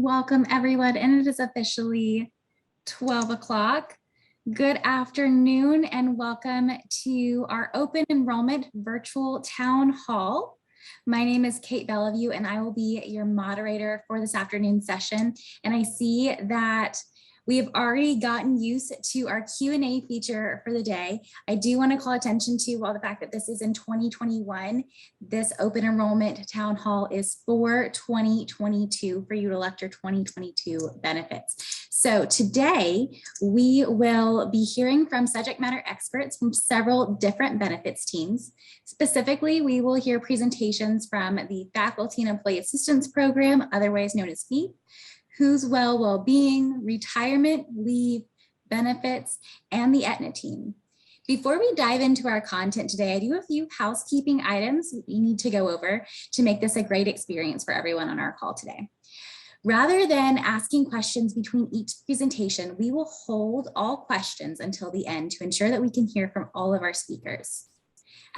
Welcome everyone, and it is officially 12 o'clock. Good afternoon and welcome to our open enrollment virtual town hall. My name is Kate Bellevue and I will be your moderator for this afternoon session. And I see that we have already gotten used to our Q&A feature for the day. I do want to call attention to, while the fact that this is in 2021, this open enrollment town hall is for 2022 for you to elect your 2022 benefits. So today we will be hearing from subject matter experts from several different benefits teams. Specifically, we will hear presentations from the Faculty and Employee Assistance Program, otherwise known as FEAP, Who's Well-Being, Retirement, Leave, Benefits, and the Aetna team. Before we dive into our content today, I do have a few housekeeping items we need to go over to make this a great experience for everyone on our call today. Rather than asking questions between each presentation, we will hold all questions until the end to ensure that we can hear from all of our speakers.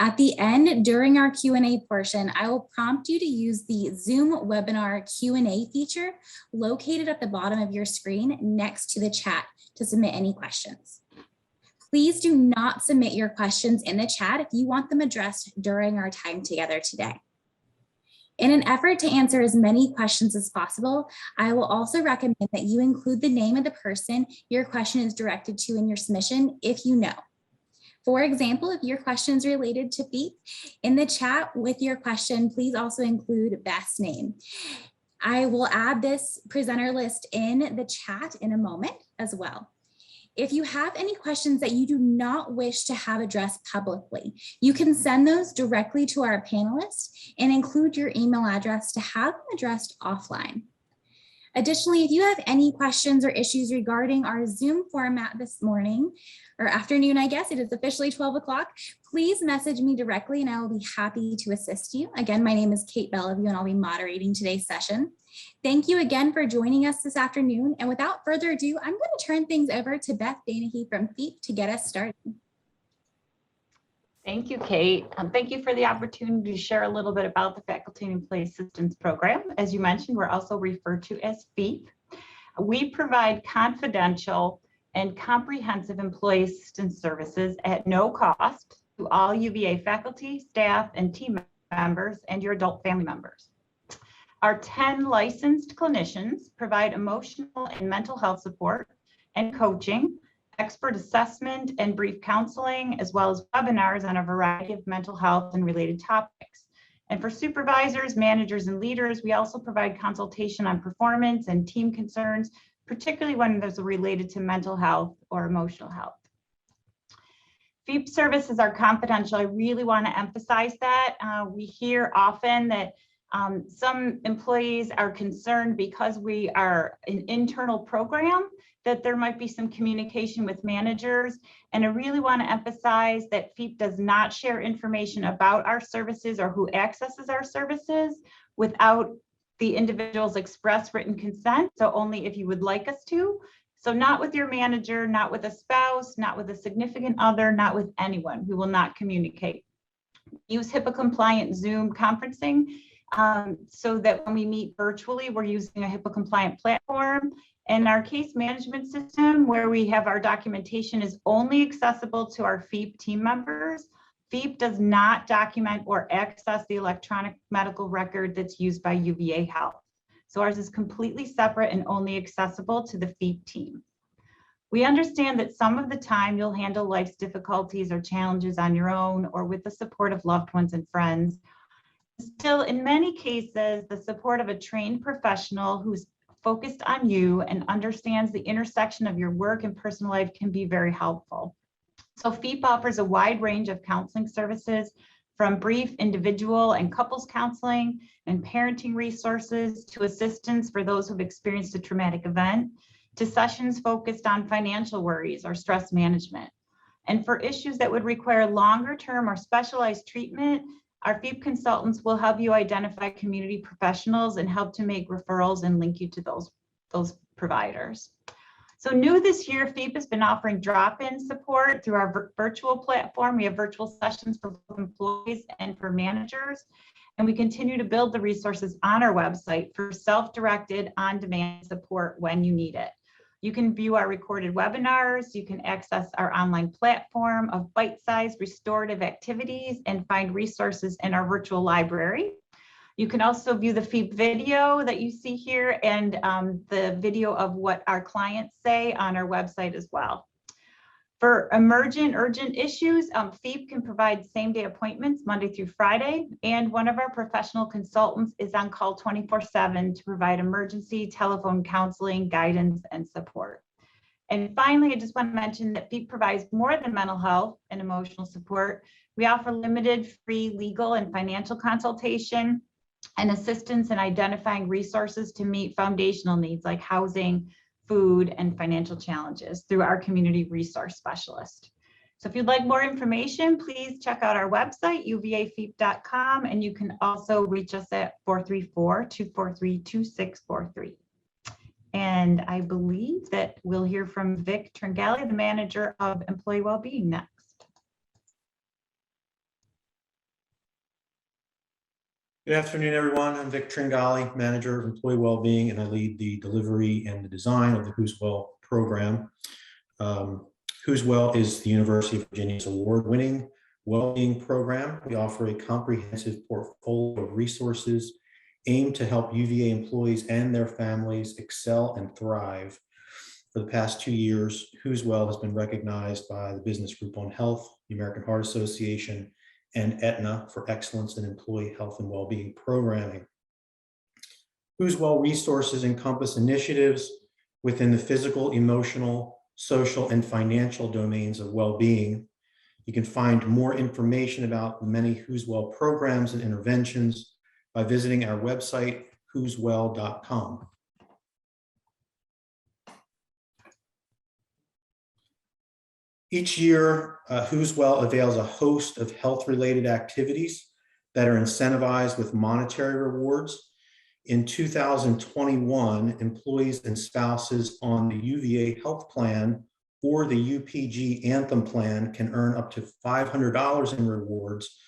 At the end, during our Q&A portion, I will prompt you to use the Zoom webinar Q&A feature located at the bottom of your screen next to the chat to submit any questions. Please do not submit your questions in the chat if you want them addressed during our time together today. In an effort to answer as many questions as possible, I will also recommend that you include the name of the person your question is directed to in your submission if you know. For example, if your question is related to FEAP, in the chat with your question, please also include best name. I will add this presenter list in the chat in a moment as well. If you have any questions that you do not wish to have addressed publicly, you can send those directly to our panelists and include your email address to have them addressed offline. Additionally, if you have any questions or issues regarding our Zoom format this morning or afternoon, I guess it is officially 12 o'clock, please message me directly and I will be happy to assist you. Again, my name is Kate Bellevue and I'll be moderating today's session. Thank you again for joining us this afternoon. And without further ado, I'm going to turn things over to Beth Danahy from FEAP to get us started. Thank you, Kate. Thank you for the opportunity to share a little bit about the Faculty and Employee Assistance Program. As you mentioned, we're also referred to as FEAP. We provide confidential and comprehensive employee assistance services at no cost to all UVA faculty, staff, and team members and your adult family members. Our 10 licensed clinicians provide emotional and mental health support and coaching, expert assessment and brief counseling, as well as webinars on a variety of mental health and related topics. And for supervisors, managers, and leaders, we also provide consultation on performance and team concerns, particularly when there's related to mental health or emotional health. FEAP services are confidential. I really want to emphasize that. We hear often that some employees are concerned because we are an internal program that there might be some communication with managers. And I really want to emphasize that FEAP does not share information about our services or who accesses our services without the individual's express written consent. So only if you would like us to. So not with your manager, not with a spouse, not with a significant other, not with anyone who will not communicate. Use HIPAA compliant Zoom conferencing so that when we meet virtually, we're using a HIPAA compliant platform. And our case management system, where we have our documentation, is only accessible to our FEAP team members. FEAP does not document or access the electronic medical record that's used by UVA Health. So ours is completely separate and only accessible to the FEAP team. We understand that some of the time you'll handle life's difficulties or challenges on your own or with the support of loved ones and friends. Still, in many cases, the support of a trained professional who's focused on you and understands the intersection of your work and personal life can be very helpful. So FEAP offers a wide range of counseling services, from brief individual and couples counseling and parenting resources to assistance for those who've experienced a traumatic event, to sessions focused on financial worries or stress management. And for issues that would require longer term or specialized treatment, our FEAP consultants will help you identify community professionals and help to make referrals and link you to those providers. So new this year, FEAP has been offering drop-in support through our virtual platform. We have virtual sessions for both employees and for managers. And we continue to build the resources on our website for self-directed on-demand support when you need it. You can view our recorded webinars, you can access our online platform of bite-sized restorative activities and find resources in our virtual library. You can also view the FEEP video that you see here and the video of what our clients say on our website as well. For emergent, urgent issues, FEEP can provide same-day appointments Monday through Friday, and one of our professional consultants is on call 24/7 to provide emergency telephone counseling, guidance, and support. And finally, I just want to mention that FEEP provides more than mental health and emotional support. We offer limited free legal and financial consultation and assistance in identifying resources to meet foundational needs like housing, food, and financial challenges through our community resource specialist. So if you'd like more information, please check out our website, uvafeep.com, and you can also reach us at 434-243-2643. And I believe that we'll hear from Vic Tringali, the manager of employee wellbeing, next. Good afternoon, everyone. I'm Vic Tringali, Manager of Employee Wellbeing, and I lead the delivery and the design of the Who's Well program. Who's Well is the University of Virginia's award-winning wellbeing program. We offer a comprehensive portfolio of resources aimed to help UVA employees and their families excel and thrive. For the past 2 years, Who's Well has been recognized by the Business Group on Health, the American Heart Association, and Aetna for excellence in employee health and well-being programming. Who's Well resources encompass initiatives within the physical, emotional, social, and financial domains of well-being. You can find more information about the many Who's Well programs and interventions by visiting our website, who'swell.com. Each year, Who's Well avails a host of health-related activities that are incentivized with monetary rewards. In 2021, employees and spouses on the UVA Health Plan or the UPG Anthem Plan can earn up to $500 in rewards,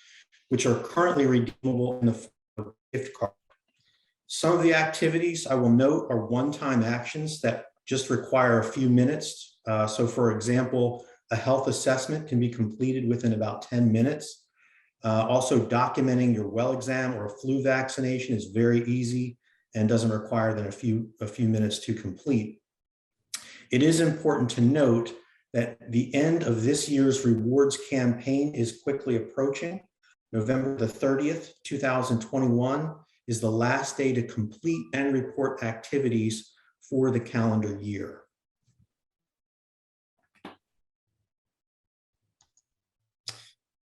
which are currently redeemable in the form of gift card. Some of the activities I will note are one-time actions that just require a few minutes. So for example, a health assessment can be completed within about 10 minutes. Also, documenting your well exam or a flu vaccination is very easy and doesn't require than a few minutes to complete. It is important to note that the end of this year's rewards campaign is quickly approaching. November the 30th, 2021 is the last day to complete and report activities for the calendar year.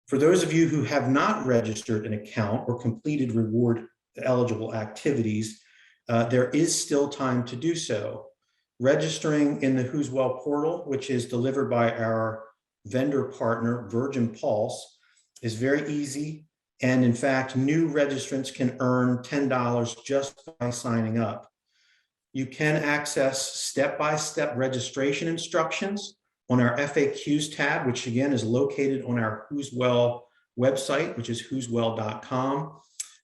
For those of you who have not registered an account or completed reward eligible activities, there is still time to do so. Registering in the Who's Well portal, which is delivered by our vendor partner, Virgin Pulse, is very easy. And in fact, new registrants can earn $10 just by signing up. You can access step-by-step registration instructions on our FAQs tab, which again is located on our Who's Well website, which is who'swell.com.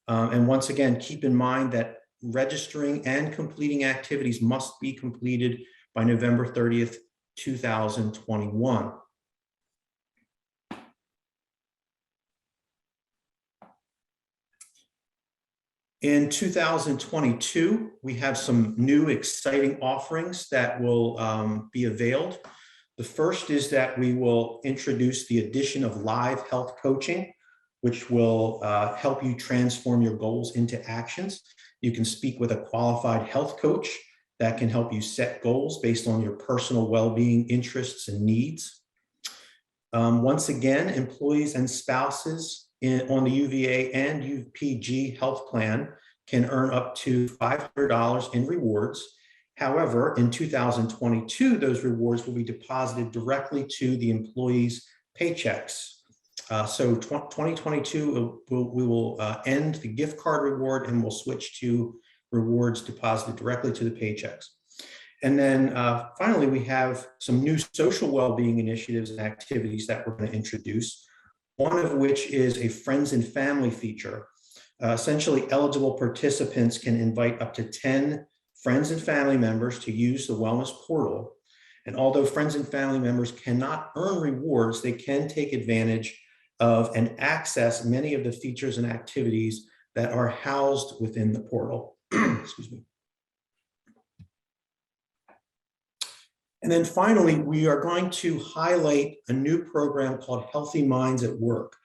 And once again, keep in mind that registering and completing activities must be completed by November 30th, 2021. In 2022, we have some new exciting offerings that will be availed. The first is that we will introduce the addition of live health coaching, which will help you transform your goals into actions. You can speak with a qualified health coach that can help you set goals based on your personal well-being interests and needs. Once again, employees and spouses on the UVA and UPG health plan can earn up to $500 in rewards. However, in 2022, those rewards will be deposited directly to the employees' paychecks. So 2022, we will end the gift card reward and we'll switch to rewards deposited directly to the paychecks. And then finally, we have some new social well-being initiatives and activities that we're going to introduce, one of which is a friends and family feature. Essentially, eligible participants can invite up to 10 friends and family members to use the wellness portal. And although friends and family members cannot earn rewards, they can take advantage of and access many of the features and activities that are housed within the portal. Excuse me. And then finally, we are going to highlight a new program called Healthy Minds at Work.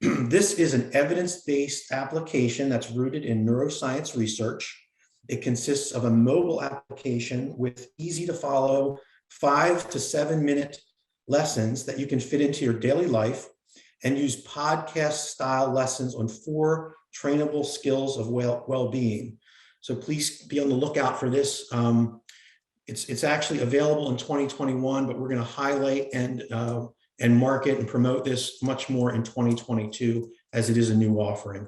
This is an evidence-based application that's rooted in neuroscience research. It consists of a mobile application with easy to follow 5 to 7 minute lessons that you can fit into your daily life and use podcast style lessons on 4 trainable skills of well-being. So please be on the lookout for this. It's actually available in 2021, but we're going to highlight and market and promote this much more in 2022 as it is a new offering.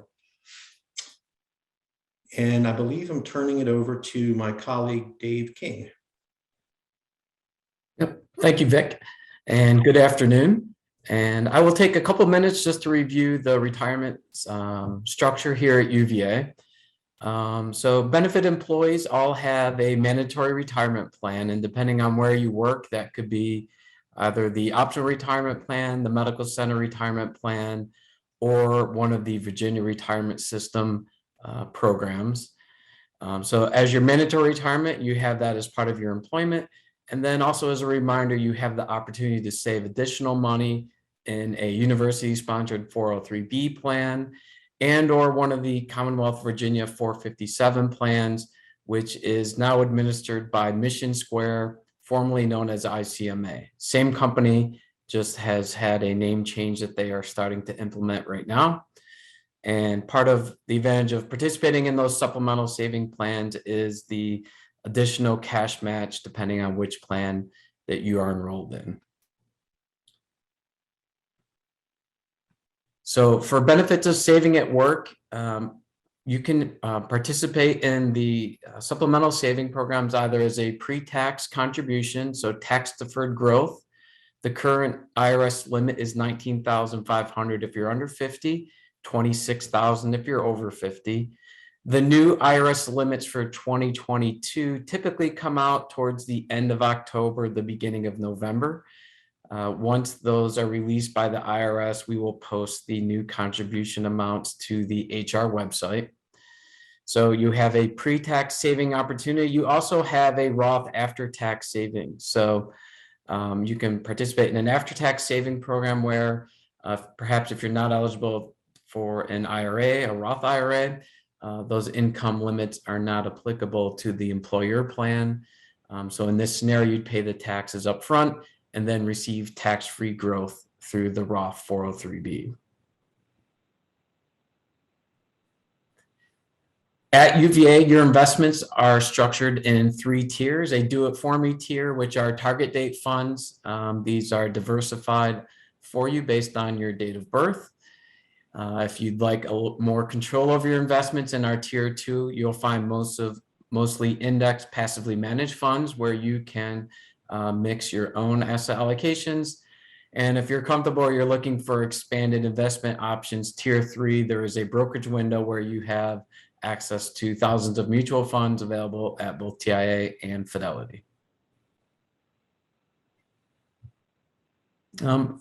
And I believe I'm turning it over to my colleague, Dave King. Yep. Thank you, Vic, and good afternoon. And I will take a couple minutes just to review the retirement structure here at UVA. So benefit employees all have a mandatory retirement plan, and depending on where you work, that could be either the optional retirement plan, the medical center retirement plan, or one of the Virginia retirement system programs. So as your mandatory retirement, you have that as part of your employment. And then also as a reminder, you have the opportunity to save additional money in a university sponsored 403B plan and or one of the Commonwealth Virginia 457 plans, which is now administered by Mission Square, formerly known as ICMA. Same company, just has had a name change that they are starting to implement right now. And part of the advantage of participating in those supplemental saving plans is the additional cash match depending on which plan that you are enrolled in. So for benefits of saving at work, you can participate in the supplemental saving programs either as a pre-tax contribution, so tax deferred growth. The current IRS limit is $19,500 if you're under 50, $26,000 if you're over 50. The new IRS limits for 2022 typically come out towards the end of October, the beginning of November. Once those are released by the IRS, we will post the new contribution amounts to the HR website. So you have a pre-tax saving opportunity. You also have a Roth after-tax savings. So you can participate in an after-tax saving program where perhaps if you're not eligible for an IRA, a Roth IRA, those income limits are not applicable to the employer plan. So in this scenario, you'd pay the taxes up front and then receive tax-free growth through the Roth 403B. At UVA, your investments are structured in 3 tiers: a do-it-for-me tier, which are target date funds. These are diversified for you based on your date of birth. If you'd like more control over your investments in our tier 2, you'll find mostly indexed passively managed funds where you can mix your own asset allocations. And if you're comfortable or you're looking for expanded investment options, tier 3, there is a brokerage window where you have access to thousands of mutual funds available at both TIAA and Fidelity.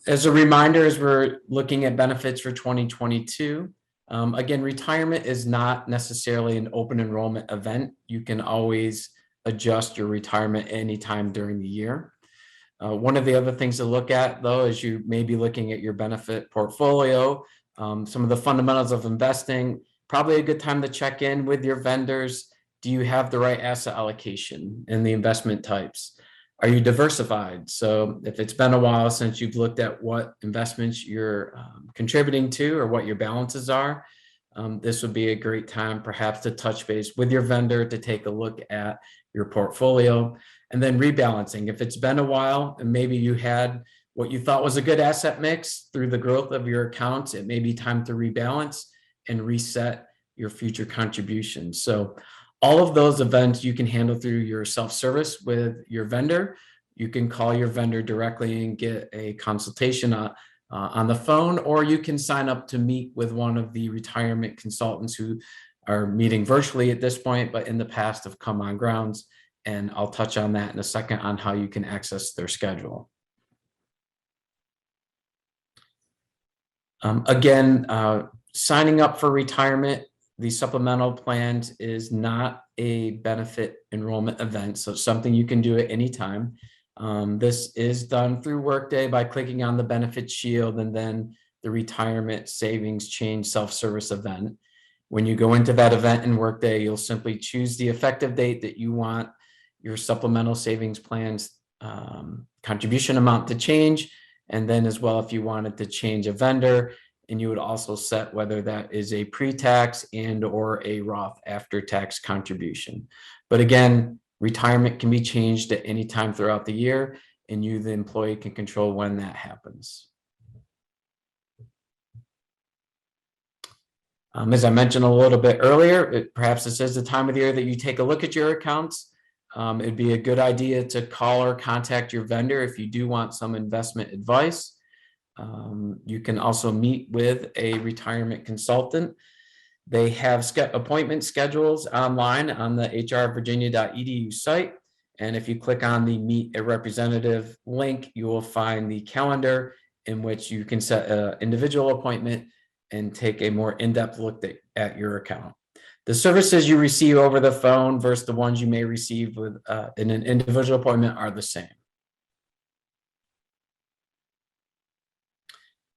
As a reminder, as we're looking at benefits for 2022, again, retirement is not necessarily an open enrollment event. You can always adjust your retirement anytime during the year. One of the other things to look at, though, is you may be looking at your benefit portfolio, some of the fundamentals of investing. Probably a good time to check in with your vendors. Do you have the right asset allocation and the investment types? Are you diversified? So if it's been a while since you've looked at what investments you're contributing to or what your balances are, this would be a great time perhaps to touch base with your vendor to take a look at your portfolio. And then rebalancing. If it's been a while and maybe you had what you thought was a good asset mix through the growth of your accounts, it may be time to rebalance and reset your future contributions. So all of those events you can handle through your self-service with your vendor. You can call your vendor directly and get a consultation on the phone, or you can sign up to meet with one of the retirement consultants who are meeting virtually at this point, but in the past have come on grounds. And I'll touch on that in a second on how you can access their schedule. Again, signing up for retirement, the supplemental plans is not a benefit enrollment event, so it's something you can do at any time. This is done through Workday by clicking on the benefit shield and then the retirement savings change self-service event. When you go into that event in Workday, you'll simply choose the effective date that you want your supplemental savings plans contribution amount to change. And then as well, if you wanted to change a vendor, and you would also set whether that is a pre-tax and or a Roth after-tax contribution. But again, retirement can be changed at any time throughout the year, and you, the employee, can control when that happens. As I mentioned a little bit earlier, perhaps this is the time of the year that you take a look at your accounts. It'd be a good idea to call or contact your vendor if you do want some investment advice. You can also meet with a retirement consultant. They have appointment schedules online on the hrvirginia.edu site. And if you click on the Meet a Representative link, you will find the calendar in which you can set an individual appointment and take a more in-depth look at your account. The services you receive over the phone versus the ones you may receive with in an individual appointment are the same.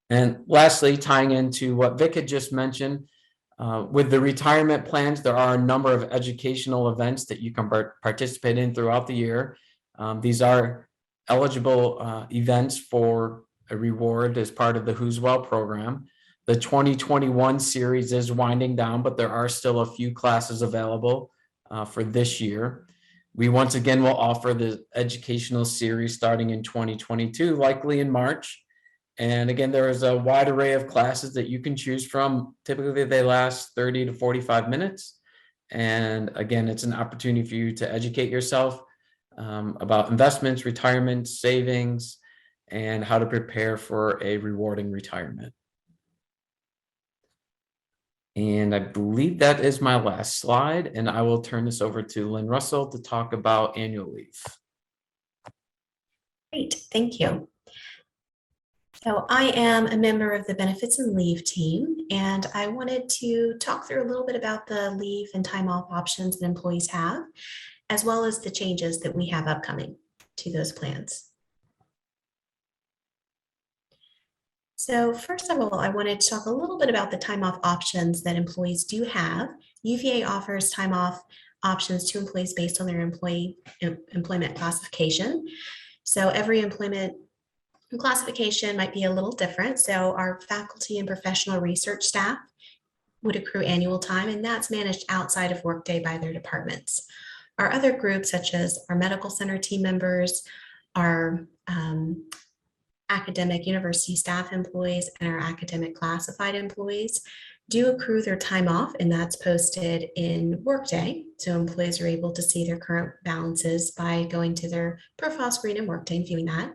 And lastly, tying into what Vic had just mentioned, with the retirement plans, there are a number of educational events that you can participate in throughout the year. These are eligible events for a reward as part of the Who's Well program. The 2021 series is winding down, but there are still a few classes available for this year. We once again will offer the educational series starting in 2022, likely in March. And again, there is a wide array of classes that you can choose from. Typically, they last 30 to 45 minutes. And again, it's an opportunity for you to educate yourself about investments, retirement, savings, and how to prepare for a rewarding retirement. And I believe that is my last slide, and I will turn this over to Lynn Russell to talk about annual leave. Great, thank you. So I am a member of the Benefits and Leave team, and I wanted to talk through a little bit about the leave and time off options that employees have, as well as the changes that we have upcoming to those plans. So first of all, I wanted to talk a little bit about the time off options that employees do have. UVA offers time off options to employees based on their employment classification. So every employment classification might be a little different. So our faculty and professional research staff would accrue annual time, and that's managed outside of Workday by their departments. Our other groups, such as our medical center team members, our academic university staff employees, and our academic classified employees, do accrue their time off, and that's posted in Workday. So employees are able to see their current balances by going to their profile screen in Workday and viewing that.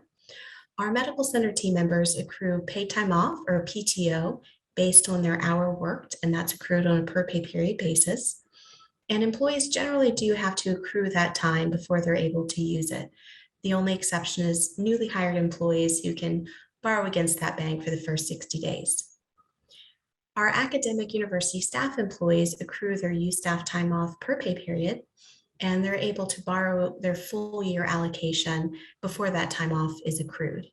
Our medical center team members accrue paid time off, or PTO, based on their hour worked, and that's accrued on a per pay period basis. And employees generally do have to accrue that time before they're able to use it. The only exception is newly hired employees who can borrow against that bank for the first 60 days. Our academic university staff employees accrue their U-Staff time off per pay period, and they're able to borrow their full year allocation before that time off is accrued.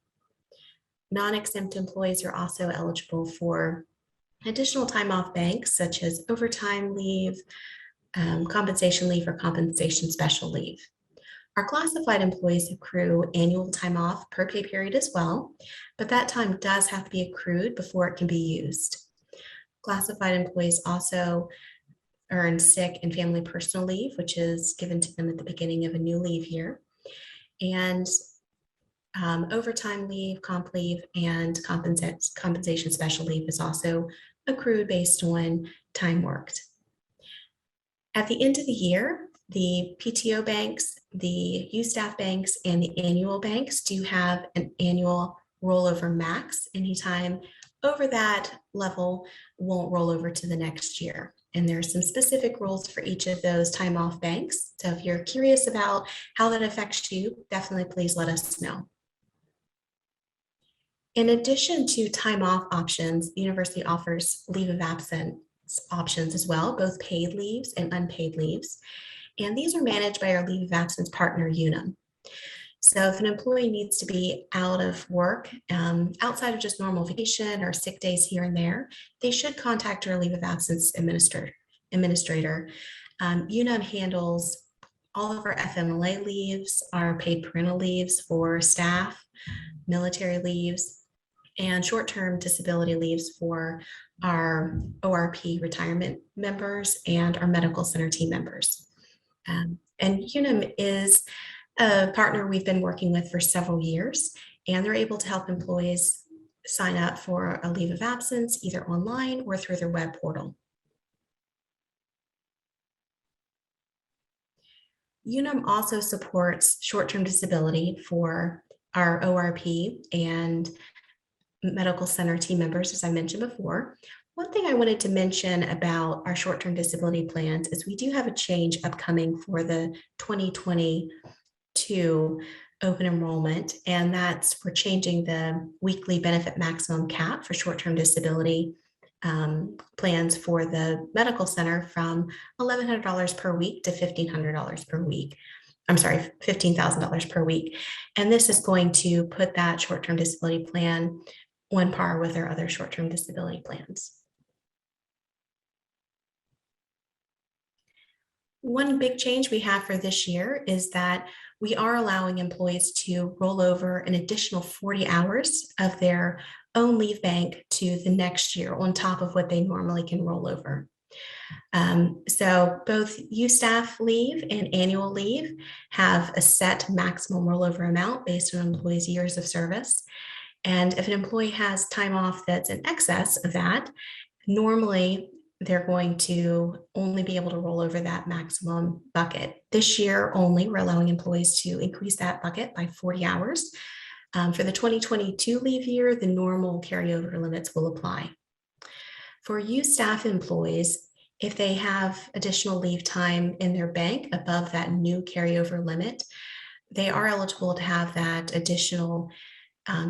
Non-exempt employees are also eligible for additional time off banks, such as overtime leave, compensation leave, or compensation special leave. Our classified employees accrue annual time off per pay period as well, but that time does have to be accrued before it can be used. Classified employees also earn sick and family personal leave, which is given to them at the beginning of a new leave year. And overtime leave, comp leave, and compensation special leave is also accrued based on time worked. At the end of the year, the PTO banks, the U-Staff banks, and the annual banks do have an annual rollover max. Anytime over that level won't roll over to the next year. And there's some specific rules for each of those time off banks. So if you're curious about how that affects you, definitely please let us know. In addition to time off options, the university offers leave of absence options as well, both paid leaves and unpaid leaves. And these are managed by our leave of absence partner, Unum. So if an employee needs to be out of work outside of just normal vacation or sick days here and there, they should contact our leave of absence administrator. Unum handles all of our FMLA leaves, our paid parental leaves for staff, military leaves, and short-term disability leaves for our ORP retirement members and our medical center team members. And Unum is a partner we've been working with for several years, and they're able to help employees sign up for a leave of absence either online or through their web portal. Unum also supports short-term disability for our ORP and medical center team members, as I mentioned before. One thing I wanted to mention about our short-term disability plans is we do have a change upcoming for the 2022 open enrollment, and that's for changing the weekly benefit maximum cap for short-term disability plans for the medical center from $1,100 per week to $1,500 per week. I'm sorry, $15,000 per week. And this is going to put that short-term disability plan on par with our other short-term disability plans. One big change we have for this year is that we are allowing employees to roll over an additional 40 hours of their own leave bank to the next year on top of what they normally can roll over. So both U-staff leave and annual leave have a set maximum rollover amount based on employees' years of service. And if an employee has time off that's in excess of that, normally they're going to only be able to roll over that maximum bucket. This year only, we're allowing employees to increase that bucket by 40 hours. For the 2022 leave year, the normal carryover limits will apply. For U-staff employees, if they have additional leave time in their bank above that new carryover limit, they are eligible to have that additional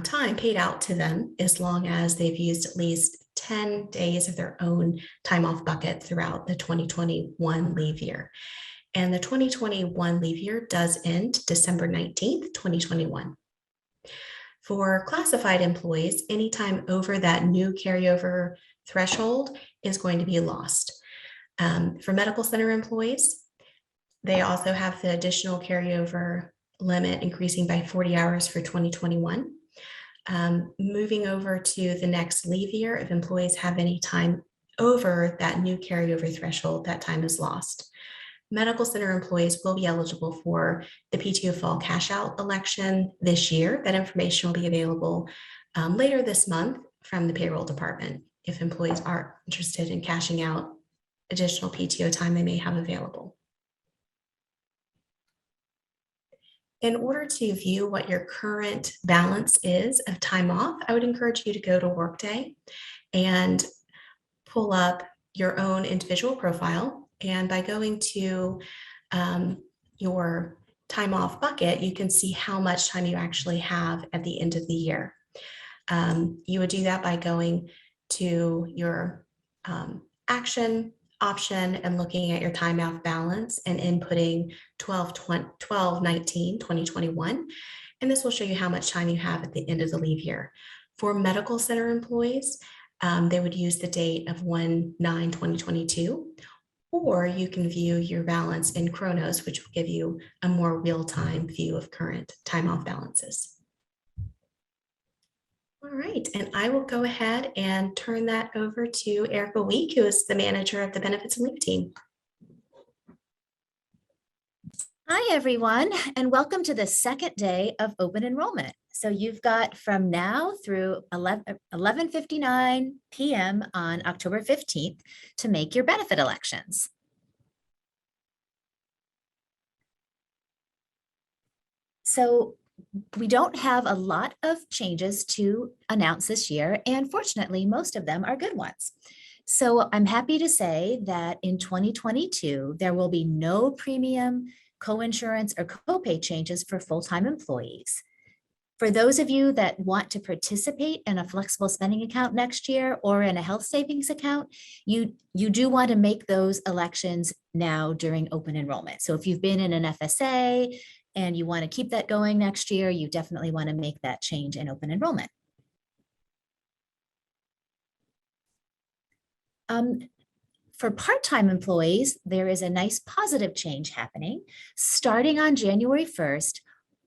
time paid out to them as long as they've used at least 10 days of their own time off bucket throughout the 2021 leave year. And the 2021 leave year does end December 19th, 2021. For classified employees, anytime over that new carryover threshold is going to be lost. For medical center employees, they also have the additional carryover limit increasing by 40 hours for 2021. Moving over to the next leave year, if employees have any time over that new carryover threshold, that time is lost. Medical center employees will be eligible for the PTO fall cash out election this year. That information will be available later this month from the payroll department if employees are interested in cashing out additional PTO time they may have available. In order to view what your current balance is of time off, I would encourage you to go to Workday and pull up your own individual profile. And by going to your time off bucket, you can see how much time you actually have at the end of the year. You would do that by going to your action option and looking at your time off balance and inputting 12/19/2021. And this will show you how much time you have at the end of the leave year. For medical center employees, they would use the date of 1/9/2022, or you can view your balance in Kronos, which will give you a more real-time view of current time off balances. All right, and I will go ahead and turn that over to Erica Week, who is the manager of the Benefits and Leave team. Hi, everyone, and welcome to the second day of open enrollment. So you've got from now through 11:59 p.m. on October 15th to make your benefit elections. So we don't have a lot of changes to announce this year, and fortunately, most of them are good ones. So I'm happy to say that in 2022, there will be no premium, coinsurance, or copay changes for full-time employees. For those of you that want to participate in a flexible spending account next year or in a health savings account, you do want to make those elections now during open enrollment. So if you've been in an FSA and you want to keep that going next year, you definitely want to make that change in open enrollment. For part-time employees, there is a nice positive change happening. Starting on January 1st,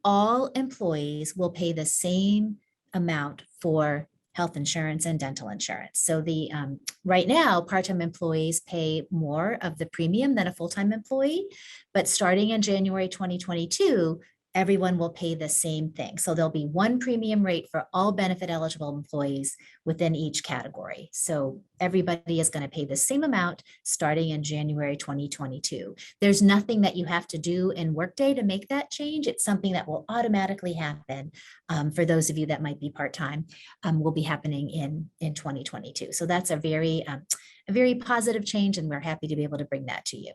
all employees will pay the same amount for health insurance and dental insurance. So right now, part-time employees pay more of the premium than a full-time employee, but starting in January 2022, everyone will pay the same thing. So there'll be one premium rate for all benefit eligible employees within each category. So everybody is going to pay the same amount starting in January 2022. There's nothing that you have to do in Workday to make that change. It's something that will automatically happen for those of you that might be part-time, will be happening in 2022. So that's a very positive change, and we're happy to be able to bring that to you.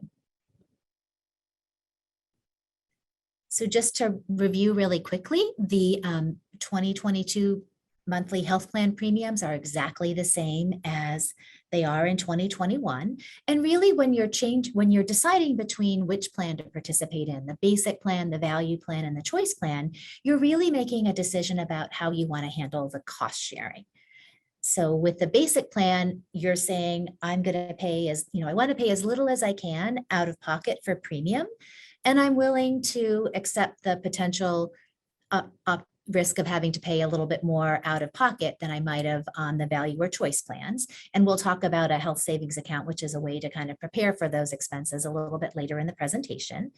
So just to review really quickly, the 2022 monthly health plan premiums are exactly the same as they are in 2021. And really when you're deciding between which plan to participate in, the basic plan, the value plan, and the choice plan, you're really making a decision about how you want to handle the cost sharing. So with the basic plan, you're saying, I'm going to pay I want to pay as little as I can out of pocket for premium. And I'm willing to accept the potential risk of having to pay a little bit more out of pocket than I might have on the value or choice plans. And we'll talk about a health savings account, which is a way to kind of prepare for those expenses a little bit later in the presentation.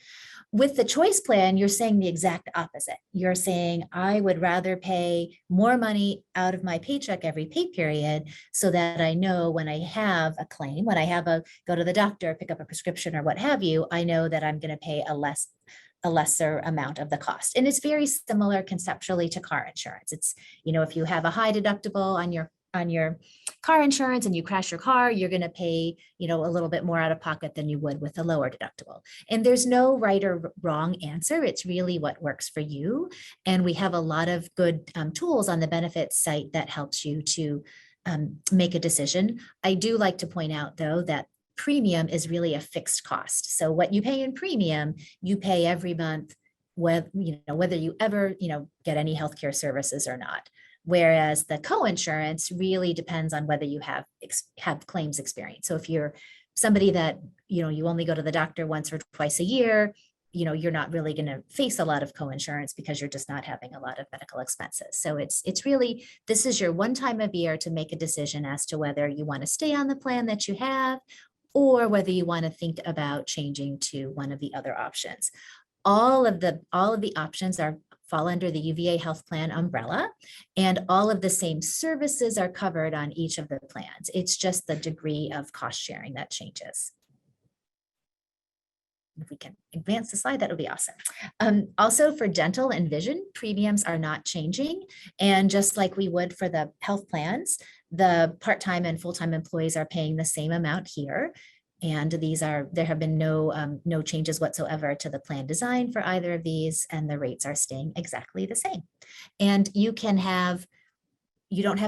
With the choice plan, you're saying the exact opposite. You're saying, I would rather pay more money out of my paycheck every pay period so that I know when I have a claim, when I have go to the doctor, pick up a prescription or what have you, I know that I'm going to pay a lesser amount of the cost. And it's very similar conceptually to car insurance. It's, if you have a high deductible on your car insurance and you crash your car, you're going to pay, a little bit more out of pocket than you would with a lower deductible. And there's no right or wrong answer. It's really what works for you. And we have a lot of good tools on the benefits site that helps you to make a decision. I do like to point out though, that premium is really a fixed cost. So what you pay in premium, you pay every month, whether you ever, get any healthcare services or not. Whereas the co-insurance really depends on whether you have claims experience. So if you're somebody that, you only go to the doctor once or twice a year, you're not really going to face a lot of co-insurance because you're just not having a lot of medical expenses. So it's really, this is your one time of year to make a decision as to whether you want to stay on the plan that you have or whether you want to think about changing to one of the other options. All of the options fall under the UVA Health Plan umbrella, and all of the same services are covered on each of the plans. It's just the degree of cost sharing that changes. If we can advance the slide, that would be awesome. Also for dental and vision, premiums are not changing. And just like we would for the health plans, the part-time and full-time employees are paying the same amount here. And there have been no changes whatsoever to the plan design for either of these, and the rates are staying exactly the same. And you don't have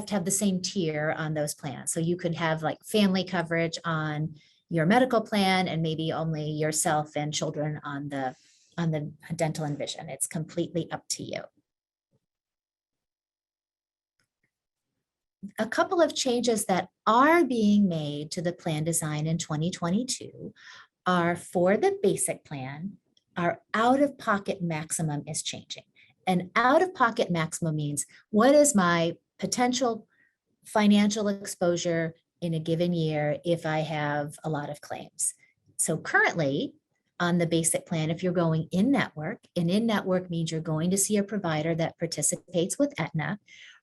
to have the same tier on those plans. So you could have like family coverage on your medical plan and maybe only yourself and children on the dental and vision. It's completely up to you. A couple of changes that are being made to the plan design in 2022 are for the basic plan, our out-of-pocket maximum is changing. And out-of-pocket maximum means what is my potential financial exposure in a given year if I have a lot of claims. So currently on the basic plan, if you're going in-network, and in-network means you're going to see a provider that participates with Aetna.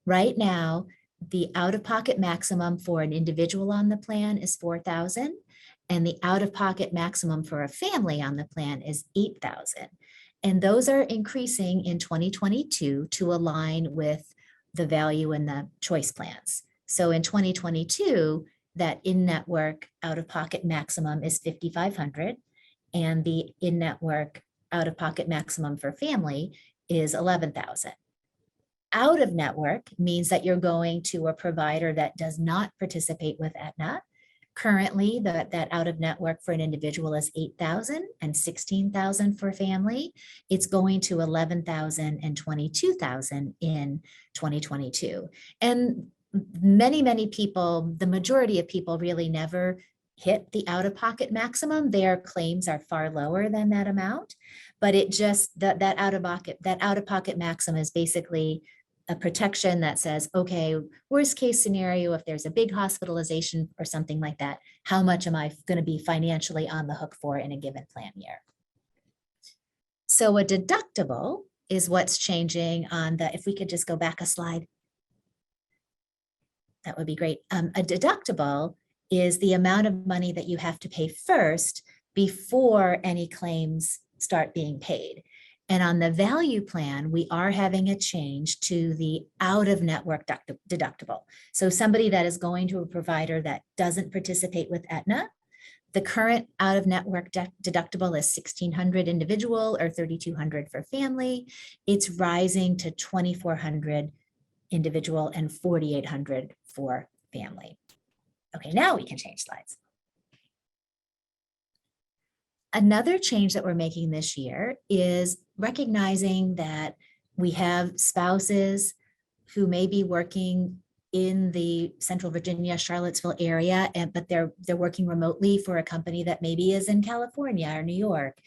Right now, the out-of-pocket maximum for an individual on the plan is $4,000, and the out-of-pocket maximum for a family on the plan is $8,000. And those are increasing in 2022 to align with the value in the choice plans. So in 2022, that in-network out-of-pocket maximum is $5,500, and the in-network out-of-pocket maximum for family is $11,000. Out of network means that you're going to a provider that does not participate with Aetna. Currently, that out of network for an individual is $8,000 and $16,000 for family. It's going to $11,000 and $22,000 in 2022. And many people, the majority of people really never hit the out-of-pocket maximum. Their claims are far lower than that amount, but it just that out-of-pocket maximum is basically a protection that says, okay, worst case scenario, if there's a big hospitalization or something like that, how much am I going to be financially on the hook for in a given plan year? So a deductible is what's changing on the, if we could just go back a slide, that would be great. A deductible is the amount of money that you have to pay first before any claims start being paid. And on the value plan, we are having a change to the out-of-network deductible. So somebody that is going to a provider that doesn't participate with Aetna, the current out-of-network deductible is $1,600 individual or $3,200 for family. It's rising to $2,400 individual and $4,800 for family. Okay, now we can change slides. Another change that we're making this year is recognizing that we have spouses who may be working in the Central Virginia, Charlottesville area, but they're working remotely for a company that maybe is in California or New York,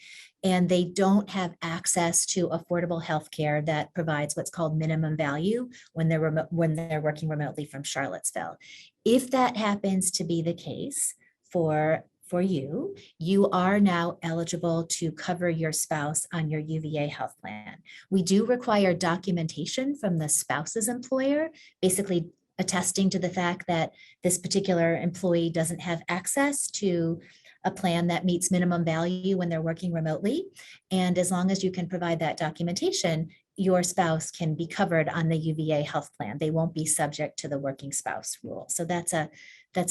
and they don't have access to affordable health care that provides what's called minimum value when they're working remotely from Charlottesville. If that happens to be the case for you, you are now eligible to cover your spouse on your UVA health plan. We do require documentation from the spouse's employer, basically attesting to the fact that this particular employee doesn't have access to a plan that meets minimum value when they're working remotely. And as long as you can provide that documentation, your spouse can be covered on the UVA health plan. They won't be subject to the working spouse rule. So that's a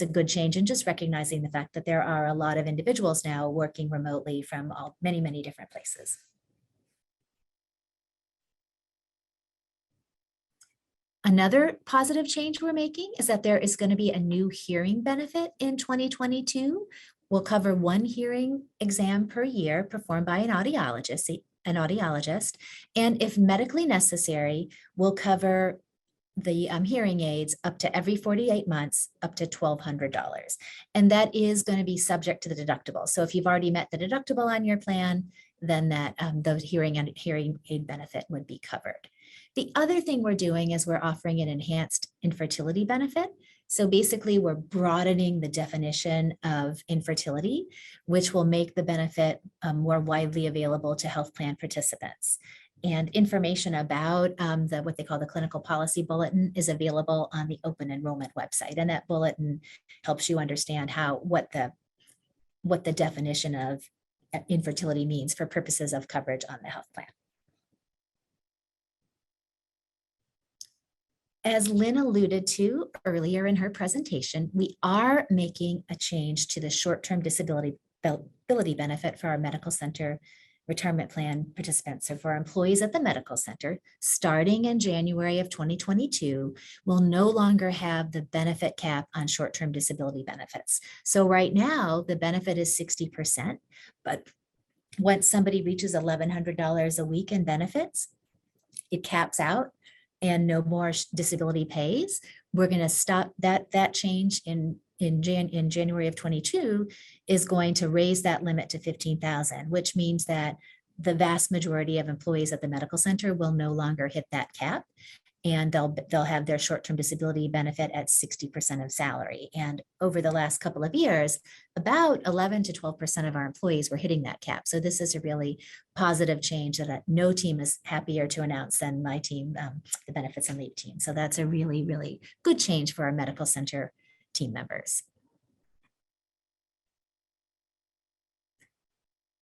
good change, and just recognizing the fact that there are a lot of individuals now working remotely from many different places. Another positive change we're making is that there is going to be a new hearing benefit in 2022. We'll cover one hearing exam per year performed by an audiologist, and if medically necessary, we'll cover the hearing aids up to every 48 months, up to $1,200. And that is going to be subject to the deductible. So if you've already met the deductible on your plan, then that the hearing aid benefit would be covered. The other thing we're doing is we're offering an enhanced infertility benefit. So basically we're broadening the definition of infertility, which will make the benefit more widely available to health plan participants. And information about what they call the clinical policy bulletin is available on the open enrollment website. And that bulletin helps you understand what the definition of infertility means for purposes of coverage on the health plan. As Lynn alluded to earlier in her presentation, we are making a change to the short-term disability benefit for our medical center retirement plan participants. So for employees at the medical center, starting in January of 2022, will no longer have the benefit cap on short-term disability benefits. So right now, the benefit is 60%, but once somebody reaches $1,100 a week in benefits, it caps out and no more disability pays. We're going to stop that change in January of 22 is going to raise that limit to $15,000, which means that the vast majority of employees at the medical center will no longer hit that cap, and they'll have their short-term disability benefit at 60% of salary. And over the last couple of years, about 11 to 12% of our employees were hitting that cap. So this is a really positive change that no team is happier to announce than my team, the benefits and leave team. So that's a really good change for our medical center team members.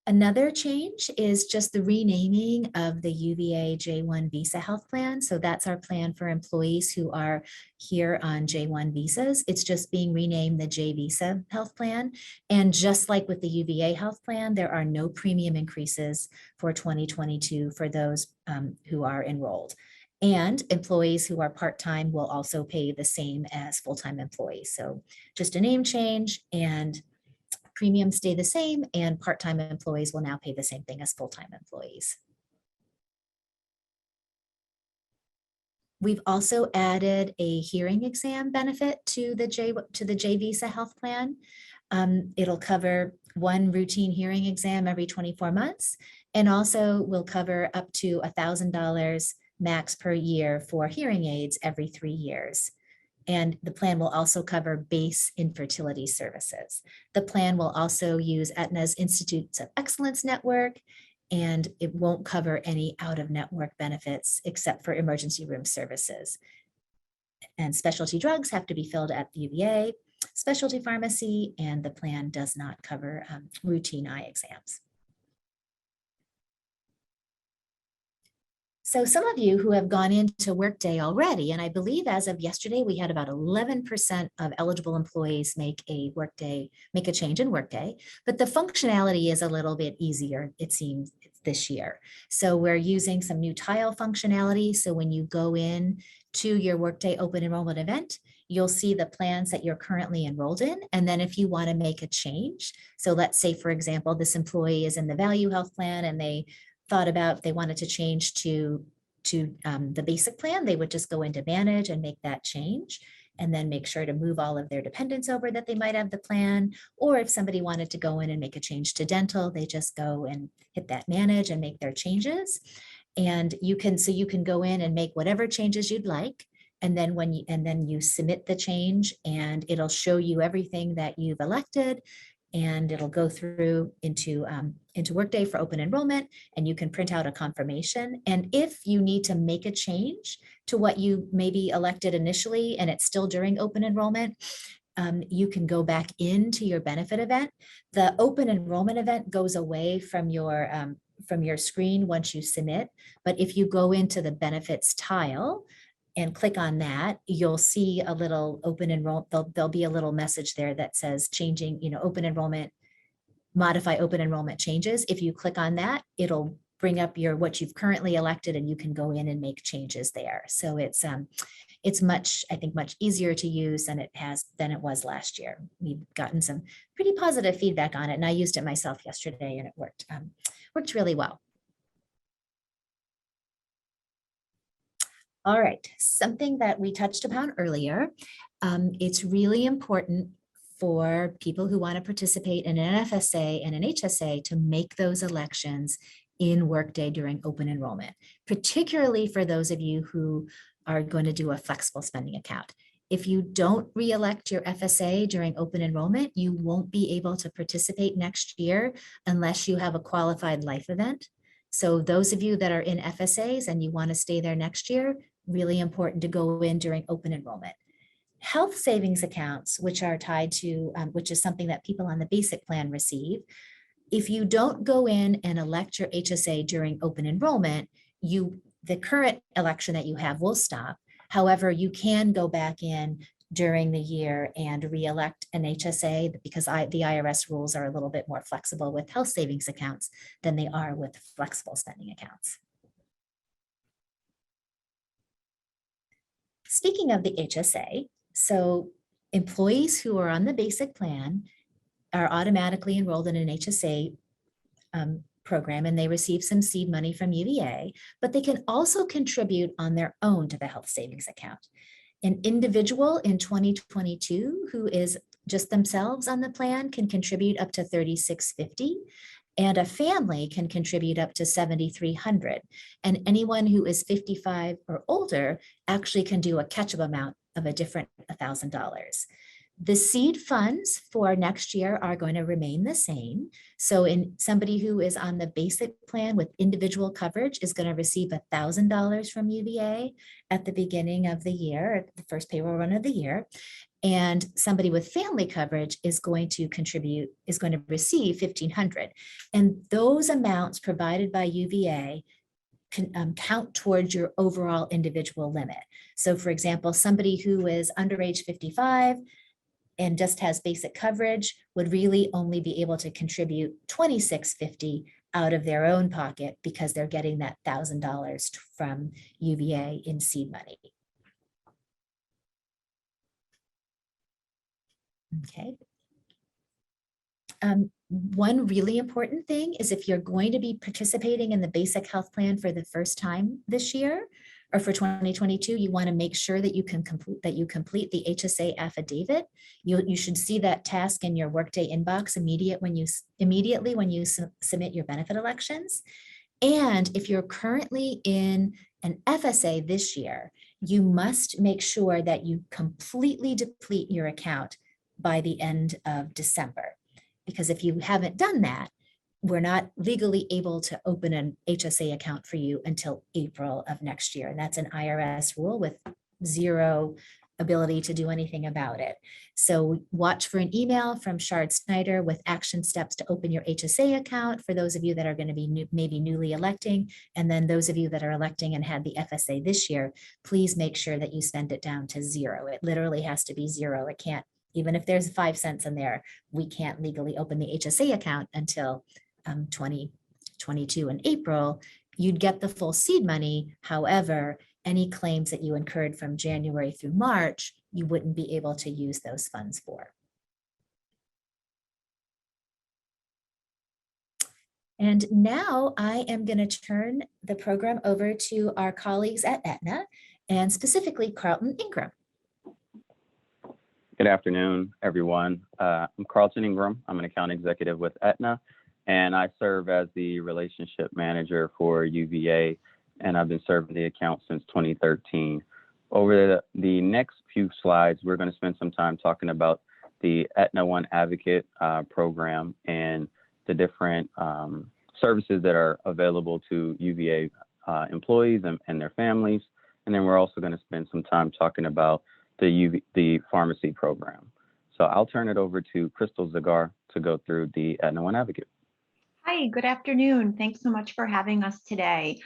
Another change is just the renaming of the UVA J1 Visa Health Plan. So that's our plan for employees who are here on J1 visas. It's just being renamed the J Visa Health Plan. And just like with the UVA Health Plan, there are no premium increases for 2022 for those who are enrolled. And employees who are part-time will also pay the same as full-time employees. So just a name change, and premiums stay the same, and part-time employees will now pay the same thing as full-time employees. We've also added a hearing exam benefit to the J Visa Health Plan. It'll cover one routine hearing exam every 24 months, and also will cover up to $1,000 max per year for hearing aids every 3 years. And the plan will also cover base infertility services. The plan will also use Aetna's Institutes of Excellence network, and it won't cover any out-of-network benefits except for emergency room services. And specialty drugs have to be filled at the UVA, specialty pharmacy, and the plan does not cover routine eye exams. So some of you who have gone into Workday already, and I believe as of yesterday, we had about 11% of eligible employees make a change in Workday, but the functionality is a little bit easier, it seems, this year. So we're using some new tile functionality. So when you go in to your Workday open enrollment event, you'll see the plans that you're currently enrolled in. And then if you want to make a change, so let's say, for example, this employee is in the Value Health Plan and they thought about if they wanted to change to the basic plan, they would just go into manage and make that change, and then make sure to move all of their dependents over that they might have the plan. Or if somebody wanted to go in and make a change to dental, they just go and hit that manage and make their changes. And you can go in and make whatever changes you'd like. And then you submit the change, and it'll show you everything that you've elected. And it'll go through into Workday for open enrollment, and you can print out a confirmation. And if you need to make a change to what you maybe elected initially and it's still during open enrollment, you can go back into your benefit event. The open enrollment event goes away from your screen once you submit, but if you go into the benefits tile and click on that, you'll see a little open enrollment. There'll be a little message there that says changing, open enrollment, modify open enrollment changes. If you click on that, it'll bring up what you've currently elected, and you can go in and make changes there. So it's much easier to use than it was last year. We've gotten some pretty positive feedback on it, and I used it myself yesterday, and it worked really well. All right, something that we touched upon earlier. It's really important for people who want to participate in an FSA and an HSA to make those elections in Workday during open enrollment, particularly for those of you who are going to do a flexible spending account. If you don't re-elect your FSA during open enrollment, you won't be able to participate next year unless you have a qualified life event. So those of you that are in FSAs and you want to stay there next year, really important to go in during open enrollment. Health savings accounts, which are tied to, which is something that people on the basic plan receive. If you don't go in and elect your HSA during open enrollment, the current election that you have will stop. However, you can go back in during the year and re-elect an HSA because the IRS rules are a little bit more flexible with health savings accounts than they are with flexible spending accounts. Speaking of the HSA, so employees who are on the basic plan are automatically enrolled in an HSA program, and they receive some seed money from UVA, but they can also contribute on their own to the health savings account. An individual in 2022 who is just themselves on the plan can contribute up to $3,650, and a family can contribute up to $7,300. And anyone who is 55 or older actually can do a catch-up amount of a different $1,000. The seed funds for next year are going to remain the same. So in somebody who is on the basic plan with individual coverage is going to receive $1,000 from UVA at the beginning of the year, the first payroll run of the year. And somebody with family coverage is going to receive $1,500. And those amounts provided by UVA can count towards your overall individual limit. So for example, somebody who is under age 55 and just has basic coverage would really only be able to contribute $2,650 out of their own pocket because they're getting that $1,000 from UVA in seed money. Okay. One really important thing is if you're going to be participating in the basic health plan for the first time this year or for 2022, you want to make sure that you complete the HSA affidavit. You should see that task in your Workday inbox immediately when you submit your benefit elections. And if you're currently in an FSA this year, you must make sure that you completely deplete your account by the end of December. Because if you haven't done that, we're not legally able to open an HSA account for you until April of next year. And that's an IRS rule with zero ability to do anything about it. So watch for an email from Shard Snyder with action steps to open your HSA account for those of you that are going to be maybe newly electing. And then those of you that are electing and had the FSA this year, please make sure that you spend it down to zero. It literally has to be zero. It can't, even if there's 5 cents in there, we can't legally open the HSA account until 2022 in April. You'd get the full seed money. However, any claims that you incurred from January through March, you wouldn't be able to use those funds for. And now I am going to turn the program over to our colleagues at Aetna, and specifically Carlton Ingram. Good afternoon, everyone. I'm Carlton Ingram. I'm an account executive with Aetna, and I serve as the relationship manager for UVA, and I've been serving the account since 2013. Over the next few slides, we're going to spend some time talking about the Aetna One Advocate program and the different services that are available to UVA employees and their families. And then we're also going to spend some time talking about the pharmacy program. So I'll turn it over to Crystal Zagar to go through the Aetna One Advocate. Hi, good afternoon. Thanks so much for having us today.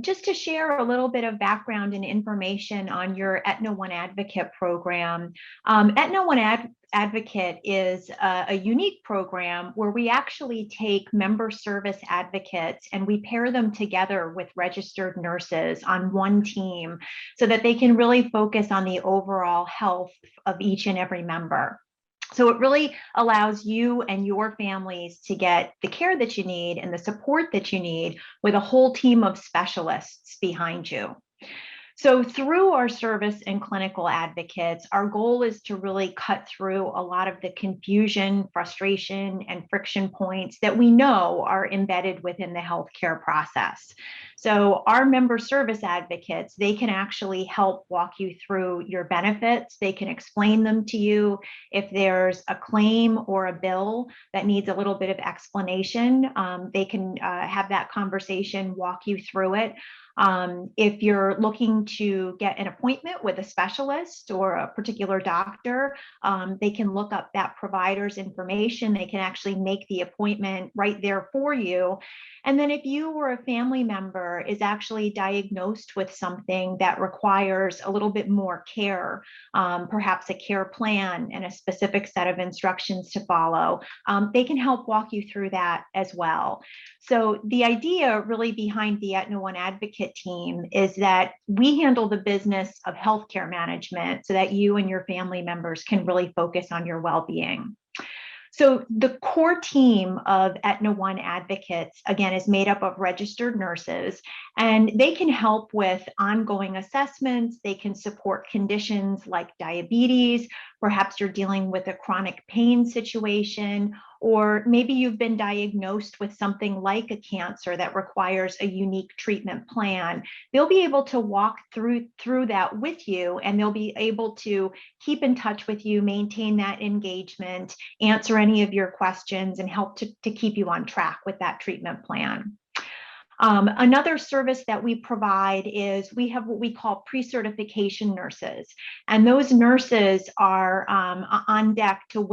Just to share a little bit of background and information on your Aetna One Advocate program. Aetna One Advocate is a unique program where we actually take member service advocates and we pair them together with registered nurses on one team so that they can really focus on the overall health of each and every member. So it really allows you and your families to get the care that you need and the support that you need with a whole team of specialists behind you. So through our service and clinical advocates, our goal is to really cut through a lot of the confusion, frustration, and friction points that we know are embedded within the healthcare process. So our member service advocates, they can actually help walk you through your benefits. They can explain them to you. If there's a claim or a bill that needs a little bit of explanation, they can have that conversation, walk you through it. If you're looking to get an appointment with a specialist or a particular doctor, they can look up that provider's information. They can actually make the appointment right there for you. And then if you or a family member is actually diagnosed with something that requires a little bit more care, perhaps a care plan and a specific set of instructions to follow, they can help walk you through that as well. So the idea really behind the Aetna One Advocate team is that we handle the business of healthcare management so that you and your family members can really focus on your well-being. So the core team of Aetna One Advocates, again, is made up of registered nurses, and they can help with ongoing assessments. They can support conditions like diabetes. Perhaps you're dealing with a chronic pain situation, or maybe you've been diagnosed with something like a cancer that requires a unique treatment plan. They'll be able to walk through that with you, and they'll be able to keep in touch with you, maintain that engagement, answer any of your questions, and help to keep you on track with that treatment plan. Another service that we provide is we have what we call pre-certification nurses, and those nurses are on deck to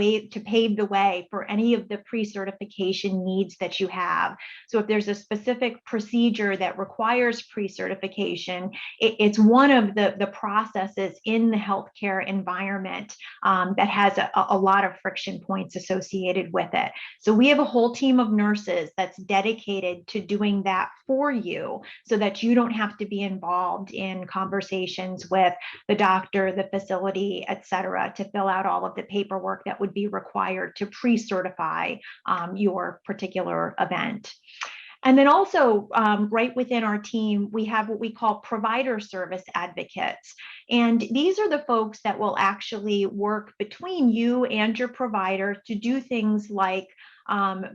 pave the way for any of the pre-certification needs that you have. So if there's a specific procedure that requires pre-certification, it's one of the processes in the healthcare environment that has a lot of friction points associated with it. So we have a whole team of nurses that's dedicated to doing that for you, so that you don't have to be involved in conversations with the doctor, the facility, et cetera, to fill out all of the paperwork that would be required to pre-certify your particular event. And then also right within our team, we have what we call provider service advocates. And these are the folks that will actually work between you and your provider to do things like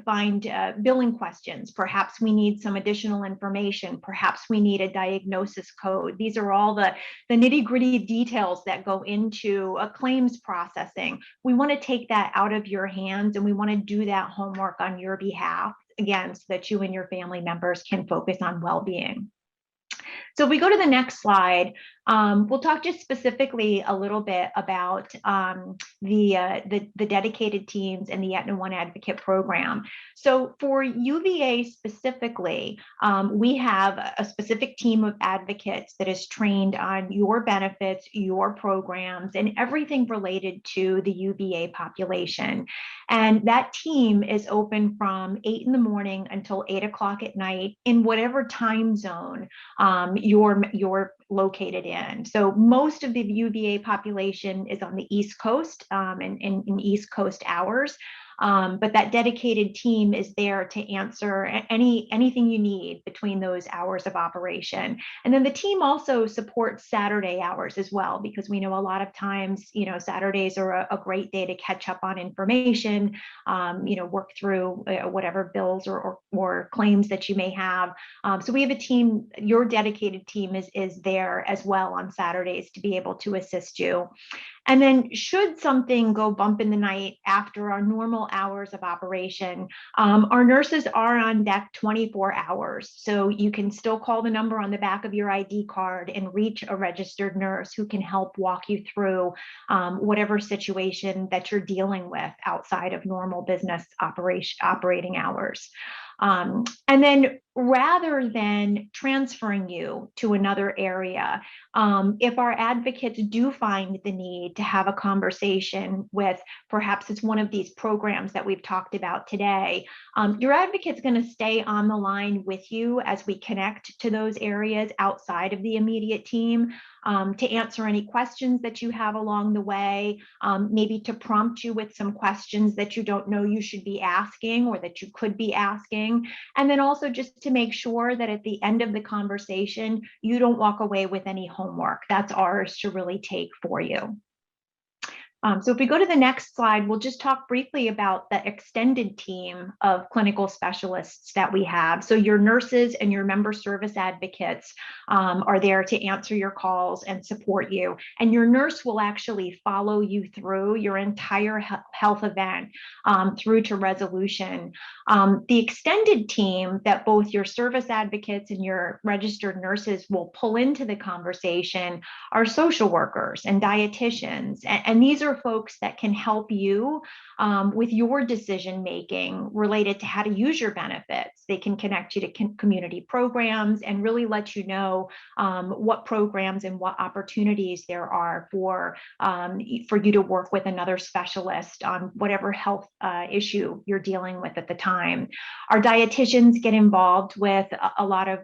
find billing questions. Perhaps we need some additional information. Perhaps we need a diagnosis code. These are all the nitty-gritty details that go into a claims processing. We want to take that out of your hands, and we want to do that homework on your behalf, again, so that you and your family members can focus on well-being. So if we go to the next slide, we'll talk just specifically a little bit about the dedicated teams and the Aetna One Advocate program. So for UVA specifically, we have a specific team of advocates that is trained on your benefits, your programs, and everything related to the UVA population. And that team is open from 8 in the morning until 8 o'clock at night in whatever time zone you're located in. So most of the UVA population is on the East Coast and in East Coast hours. But that dedicated team is there to answer anything you need between those hours of operation. And then the team also supports Saturday hours as well, because we know a lot of times, Saturdays are a great day to catch up on information, work through whatever bills or claims that you may have. So we have a team, your dedicated team is there as well on Saturdays to be able to assist you. And then should something go bump in the night after our normal hours of operation, our nurses are on deck 24 hours. So you can still call the number on the back of your ID card and reach a registered nurse who can help walk you through whatever situation that you're dealing with outside of normal business operating hours. And then rather than transferring you to another area, if our advocates do find the need to have a conversation with, perhaps it's one of these programs that we've talked about today, your advocate's going to stay on the line with you as we connect to those areas outside of the immediate team, to answer any questions that you have along the way, maybe to prompt you with some questions that you don't know you should be asking or that you could be asking. And then also just to make sure that at the end of the conversation, you don't walk away with any homework. That's ours to really take for you. So if we go to the next slide, we'll just talk briefly about the extended team of clinical specialists that we have. So your nurses and your member service advocates are there to answer your calls and support you. And your nurse will actually follow you through your entire health event through to resolution. The extended team that both your service advocates and your registered nurses will pull into the conversation are social workers and dietitians. And these are folks that can help you with your decision making related to how to use your benefits. They can connect you to community programs and really let you know what programs and what opportunities there are for you to work with another specialist on whatever health issue you're dealing with at the time. Our dietitians get involved with a lot of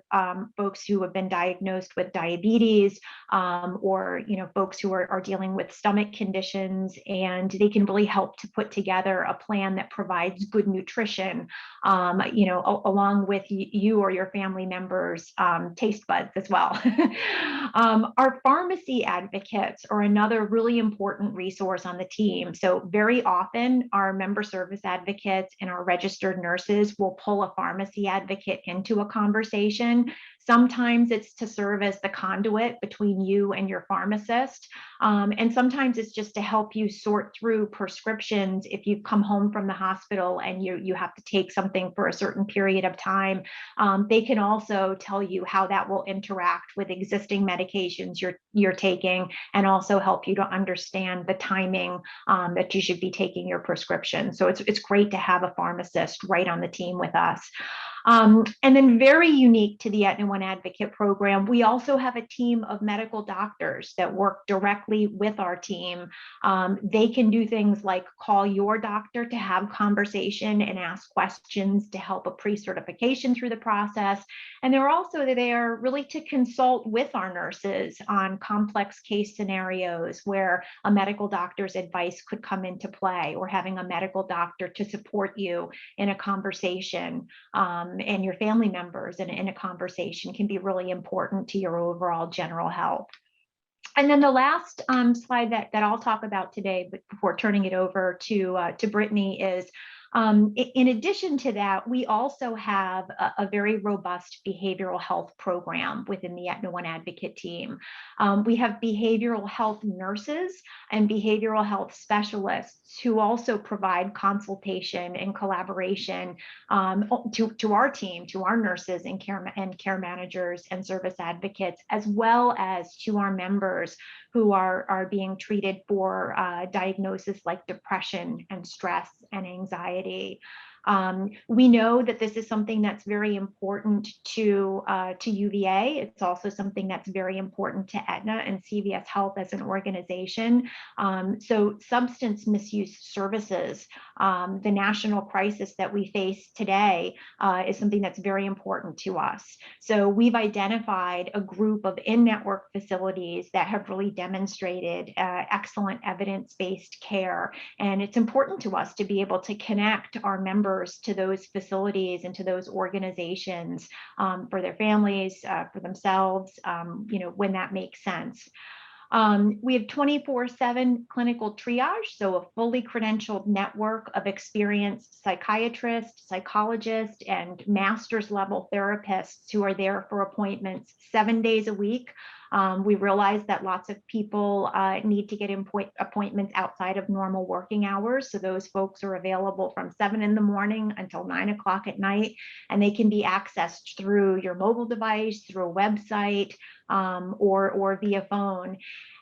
folks who have been diagnosed with diabetes or folks who are dealing with stomach conditions prescriptions, and they can really help to put together a plan that provides good nutrition, along with you or your family members' taste buds as well. Our pharmacy advocates are another really important resource on the team. So very often our member service advocates and our registered nurses will pull a pharmacy advocate into a conversation. Sometimes it's to serve as the conduit between you and your pharmacist. And sometimes it's just to help you sort through prescriptions if you've come home from the hospital and you have to take something for a certain period of time. They can also tell you how that will interact with existing medications you're taking, and also help you to understand the timing that you should be taking your prescription. So it's great to have a pharmacist right on the team with us. And then very unique to the Aetna One Advocate program, we also have a team of medical doctors that work directly with our team. They can do things like call your doctor to have conversation and ask questions to help a pre-certification through the process. And they're also there really to consult with our nurses on complex case scenarios where a medical doctor's advice could come into play, or having a medical doctor to support you in a conversation. And your family members in a conversation can be really important to your overall general health. And then the last slide that I'll talk about today, but before turning it over to Brittany, is in addition to that, we also have a very robust behavioral health program within the Aetna One Advocate team. We have behavioral health nurses and behavioral health specialists who also provide consultation and collaboration to our team, to our nurses and care managers and service advocates, as well as to our members who are being treated for diagnoses like depression and stress and anxiety. We know that this is something that's very important to UVA. It's also something that's very important to Aetna and CVS Health as an organization. So substance misuse services, the national crisis that we face today, is something that's very important to us. So we've identified a group of in-network facilities that have really demonstrated excellent evidence-based care. And it's important to us to be able to connect our members to those facilities and to those organizations for their families, for themselves, when that makes sense. We have 24/7 clinical triage, so a fully credentialed network of experienced psychiatrists, psychologists, and master's level therapists who are there for appointments 7 days a week. We realize that lots of people need to get appointments outside of normal working hours. So those folks are available from 7 in the morning until 9 o'clock at night, and they can be accessed through your mobile device, through a website, or via phone.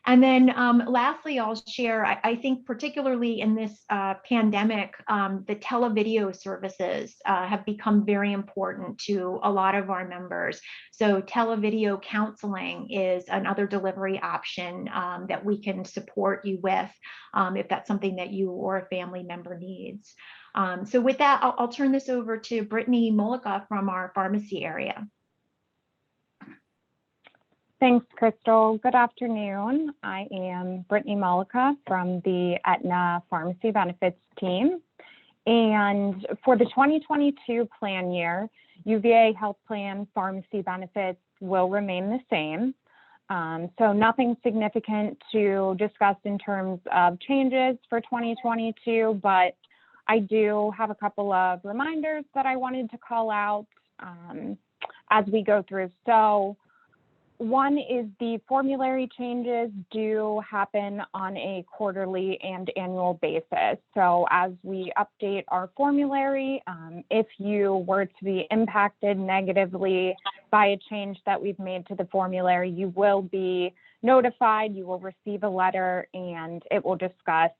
And then lastly, I'll share, I think particularly in this pandemic, the televideo services have become very important to a lot of our members. So televideo counseling is another delivery option that we can support you with if that's something that you or a family member needs. So with that, I'll turn this over to Brittany Mollica from our pharmacy area. Thanks, Crystal. Good afternoon. I am Brittany Mollica from the Aetna Pharmacy Benefits team. And for the 2022 plan year, UVA Health Plan pharmacy benefits will remain the same. So nothing significant to discuss in terms of changes for 2022, but I do have a couple of reminders that I wanted to call out as we go through. So one is the formulary changes do happen on a quarterly and annual basis. So as we update our formulary, if you were to be impacted negatively by a change that we've made to the formulary, you will be notified, you will receive a letter, and it will discuss,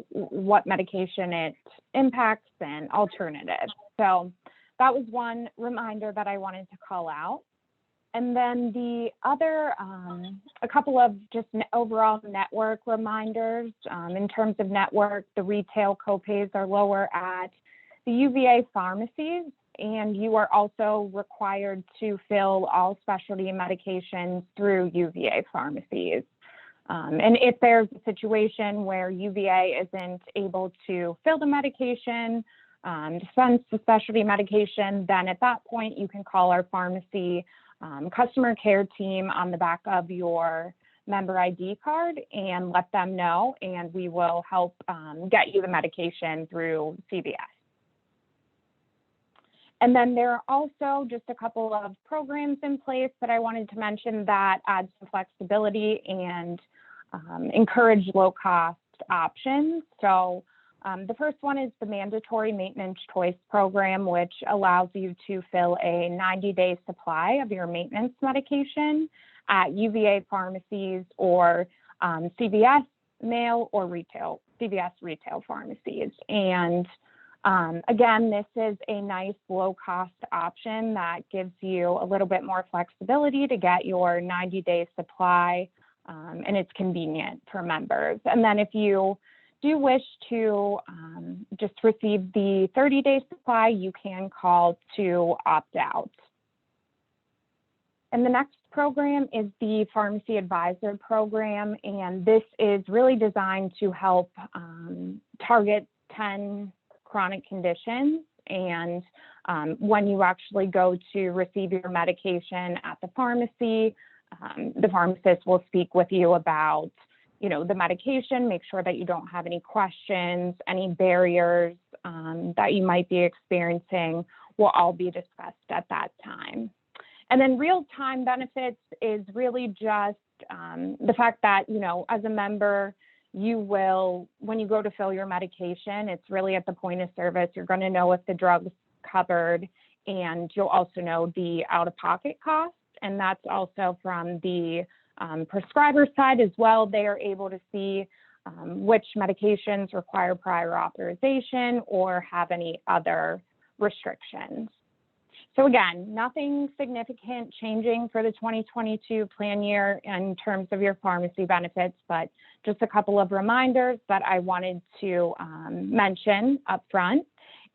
what medication it impacts and alternatives. So that was one reminder that I wanted to call out. And then the other, a couple of just overall network reminders. In terms of network, the retail copays are lower at the UVA pharmacies, and you are also required to fill all specialty medications through UVA pharmacies. And if there's a situation where UVA isn't able to fill the medication, dispense the specialty medication, then at that point you can call our pharmacy customer care team on the back of your member ID card and let them know, and we will help get you the medication through CVS. And then there are also just a couple of programs in place that I wanted to mention that add some flexibility and encourage low-cost options. So the first one is the mandatory maintenance choice program, which allows you to fill a 90-day supply of your maintenance medication at UVA pharmacies or CVS mail or retail, CVS retail pharmacies. And again, this is a nice low-cost option that gives you a little bit more flexibility to get your 90-day supply, and it's convenient for members. And then if you do wish to just receive the 30-day supply, you can call to opt out. And the next program is the Pharmacy Advisor Program, and this is really designed to help target 10 chronic conditions. And when you actually go to receive your medication at the pharmacy, the pharmacist will speak with you about, you know, the medication, make sure that you don't have any questions, any barriers that you might be experiencing will all be discussed at that time. And then real-time benefits is really just the fact that, you know, as a member, you will, when you go to fill your medication, it's really at the point of service. You're going to know if the drug's covered, and you'll also know the out-of-pocket cost. And that's also from the prescriber side as well. They are able to see which medications require prior authorization or have any other restrictions. So again, nothing significant changing for the 2022 plan year in terms of your pharmacy benefits, but just a couple of reminders that I wanted to mention up front.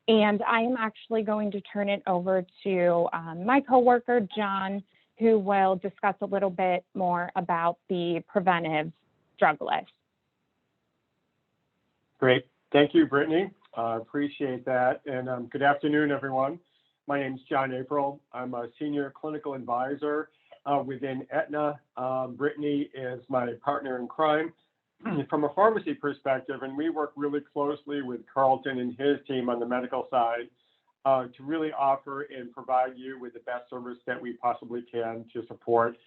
And I am actually going to turn it over to my coworker, John, who will discuss a little bit more about the preventive drug list. Great. Thank you, Brittany. Appreciate that. And good afternoon, everyone. My name is John April. I'm a senior clinical advisor within Aetna. Brittany is my partner in crime from a pharmacy perspective, and we work really closely with Carlton and his team on the medical side to really offer and provide you with the best service that we possibly can to support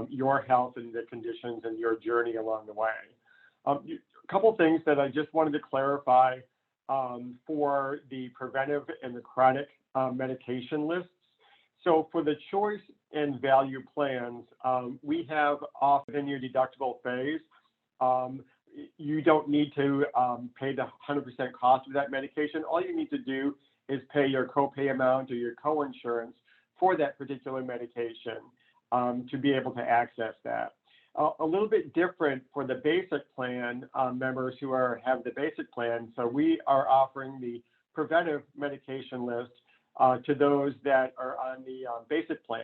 your health and the conditions and your journey along the way. A couple things that I just wanted to clarify for the preventive and the chronic medication lists. So for the choice and value plans, we have off within your deductible phase. You don't need to pay the 100% cost of that medication. All you need to do is pay your copay amount or your coinsurance for that particular medication to be able to access that. A little bit different for the basic plan members who have the basic plan. So we are offering the preventive medication list to those that are on the basic plan.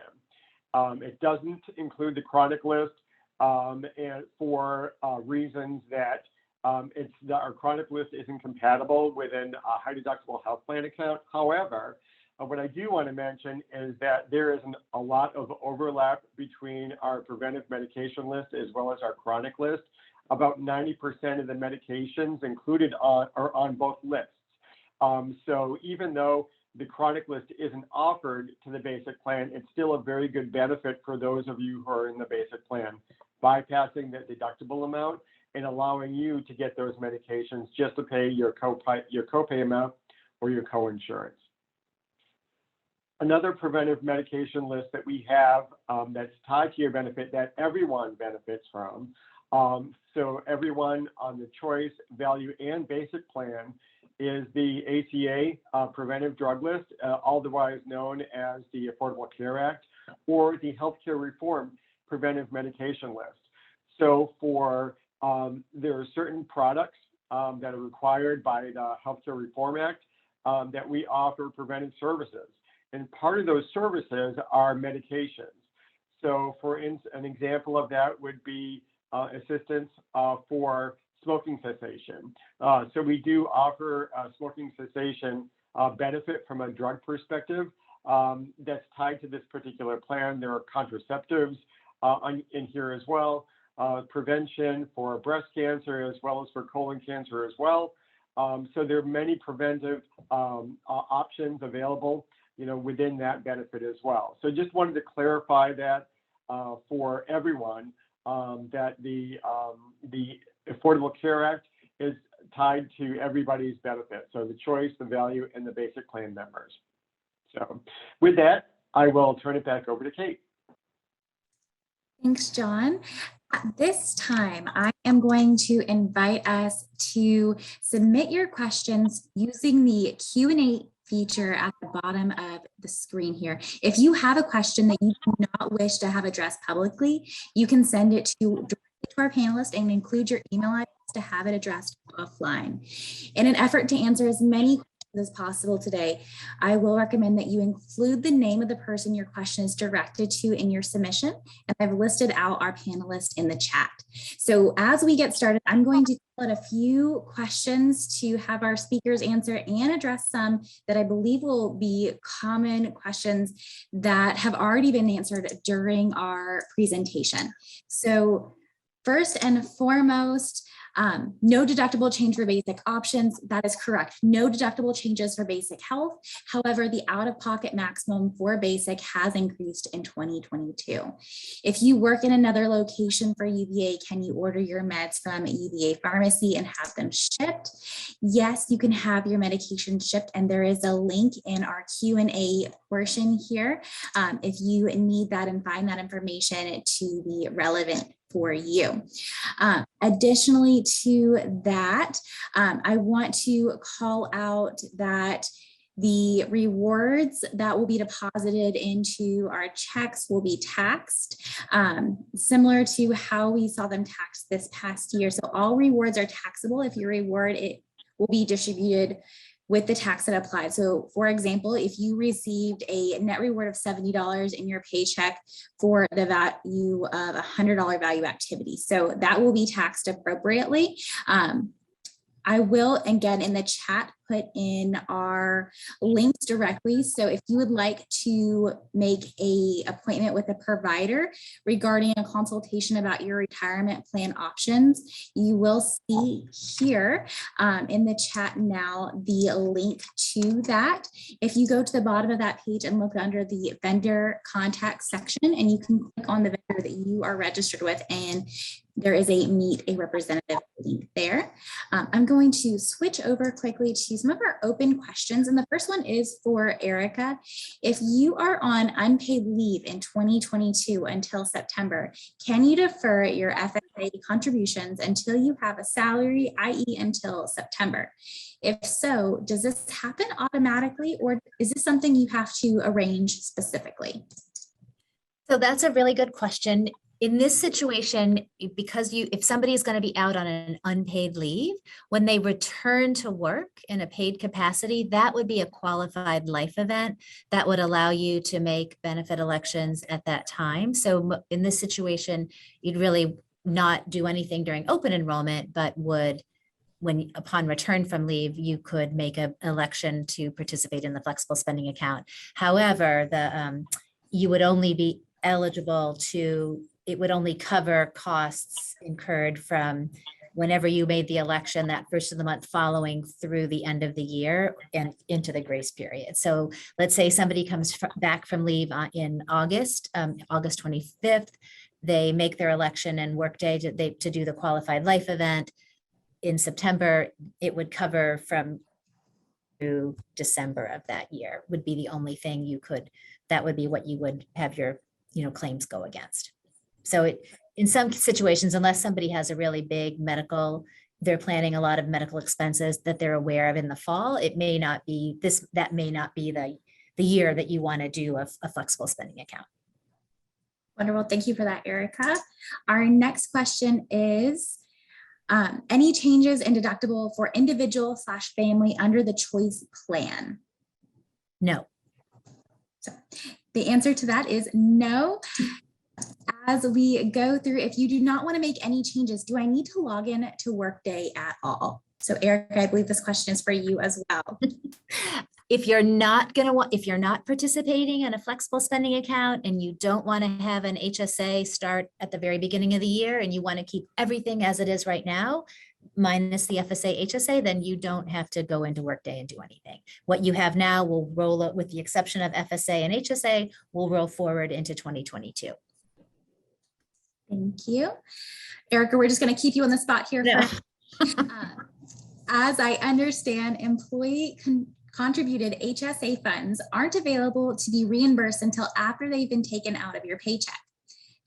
It doesn't include the chronic list and for reasons that our chronic list isn't compatible within a high deductible health plan account. However, what I do want to mention is that there is a lot of overlap between our preventive medication list as well as our chronic list. About 90% of the medications included are on both lists. So even though the chronic list isn't offered to the basic plan, it's still a very good benefit for those of you who are in the basic plan, bypassing the deductible amount and allowing you to get those medications just to pay your copay amount or your coinsurance. Another preventive medication list that we have that's tied to your benefit that everyone benefits from. So everyone on the choice, value, and basic plan is the ACA preventive drug list, otherwise known as the Affordable Care Act, or the Healthcare Reform preventive medication list. So for there are certain products that are required by the Healthcare Reform Act that we offer preventive services. And part of those services are medications. So for an example of that would be assistance for smoking cessation. So we do offer smoking cessation benefit from a drug perspective that's tied to this particular plan. There are contraceptives in here as well, prevention for breast cancer as well as for colon cancer as well. So there are many preventive options available, within that benefit as well. So just wanted to clarify that for everyone, that the Affordable Care Act is tied to everybody's benefit. So the choice, the value, and the basic plan members. So with that, I will turn it back over to Kate. Thanks, John. At this time, I am going to invite us to submit your questions using the Q&A feature at the bottom of the screen here. If you have a question that you do not wish to have addressed publicly, you can send it directly to our panelist and include your email address to have it addressed offline. In an effort to answer as many questions as possible today, I will recommend that you include the name of the person your question is directed to in your submission, and I've listed out our panelists in the chat. So as we get started, I'm going to put a few questions to have our speakers answer and address some that I believe will be common questions that have already been answered during our presentation. So first and foremost, no deductible change for basic options. That is correct. No deductible changes for basic health. However, the out-of-pocket maximum for basic has increased in 2022. If you work in another location for UVA, can you order your meds from a UVA pharmacy and have them shipped? Yes, you can have your medication shipped, and there is a link in our Q&A portion here if you need that and find that information to be relevant for you. Additionally to that, I want to call out that the rewards that will be deposited into our checks will be taxed, similar to how we saw them taxed this past year. So all rewards are taxable. If your reward, it will be distributed with the tax that applied. So for example, if you received a net reward of $70 in your paycheck for the value of $100 value activity, so that will be taxed appropriately. I will, again, in the chat, put in our links directly. So if you would like to make an appointment with a provider regarding a consultation about your retirement plan options, you will see here in the chat now the link to that. If you go to the bottom of that page and look under the vendor contact section, and you can click on the vendor that you are registered with, and there is a meet a representative link there. I'm going to switch over quickly to some of our open questions. And the first one is for Erica. If you are on unpaid leave in 2022 until September, can you defer your FSA contributions until you have a salary, i.e. until September? If so, does this happen automatically, or is this something you have to arrange specifically? So that's a really good question. In this situation, because if somebody is going to be out on an unpaid leave, when they return to work in a paid capacity, that would be a qualified life event that would allow you to make benefit elections at that time. So in this situation, you'd really not do anything during open enrollment, but would, when upon return from leave, you could make an election to participate in the flexible spending account. However, you would only be eligible to, it would only cover costs incurred from whenever you made the election that first of the month following through the end of the year and into the grace period. So let's say somebody comes back from leave in August, August 25th, they make their election and workday to do the qualified life event. In September, it would cover from through December of that year would be the only thing you could, that would be what you would have your claims go against. So in some situations, unless somebody has a really big medical, they're planning a lot of medical expenses that they're aware of in the fall, it may not be this, that may not be the year that you want to do a flexible spending account. Wonderful. Thank you for that, Erica. Our next question is, any changes in deductible for individual/family under the choice plan? No. So the answer to that is no. As we go through, if you do not want to make any changes, do I need to log in to Workday at all? So Erica, I believe this question is for you as well. If you're not if you're not participating in a flexible spending account and you don't want to have an HSA start at the very beginning of the year and you want to keep everything as it is right now, minus the FSA, HSA, then you don't have to go into Workday and do anything. What you have now will roll up, with the exception of FSA and HSA, will roll forward into 2022. Thank you. Erica, we're just going to keep you on the spot here. No. As I understand, employee contributed HSA funds aren't available to be reimbursed until after they've been taken out of your paycheck.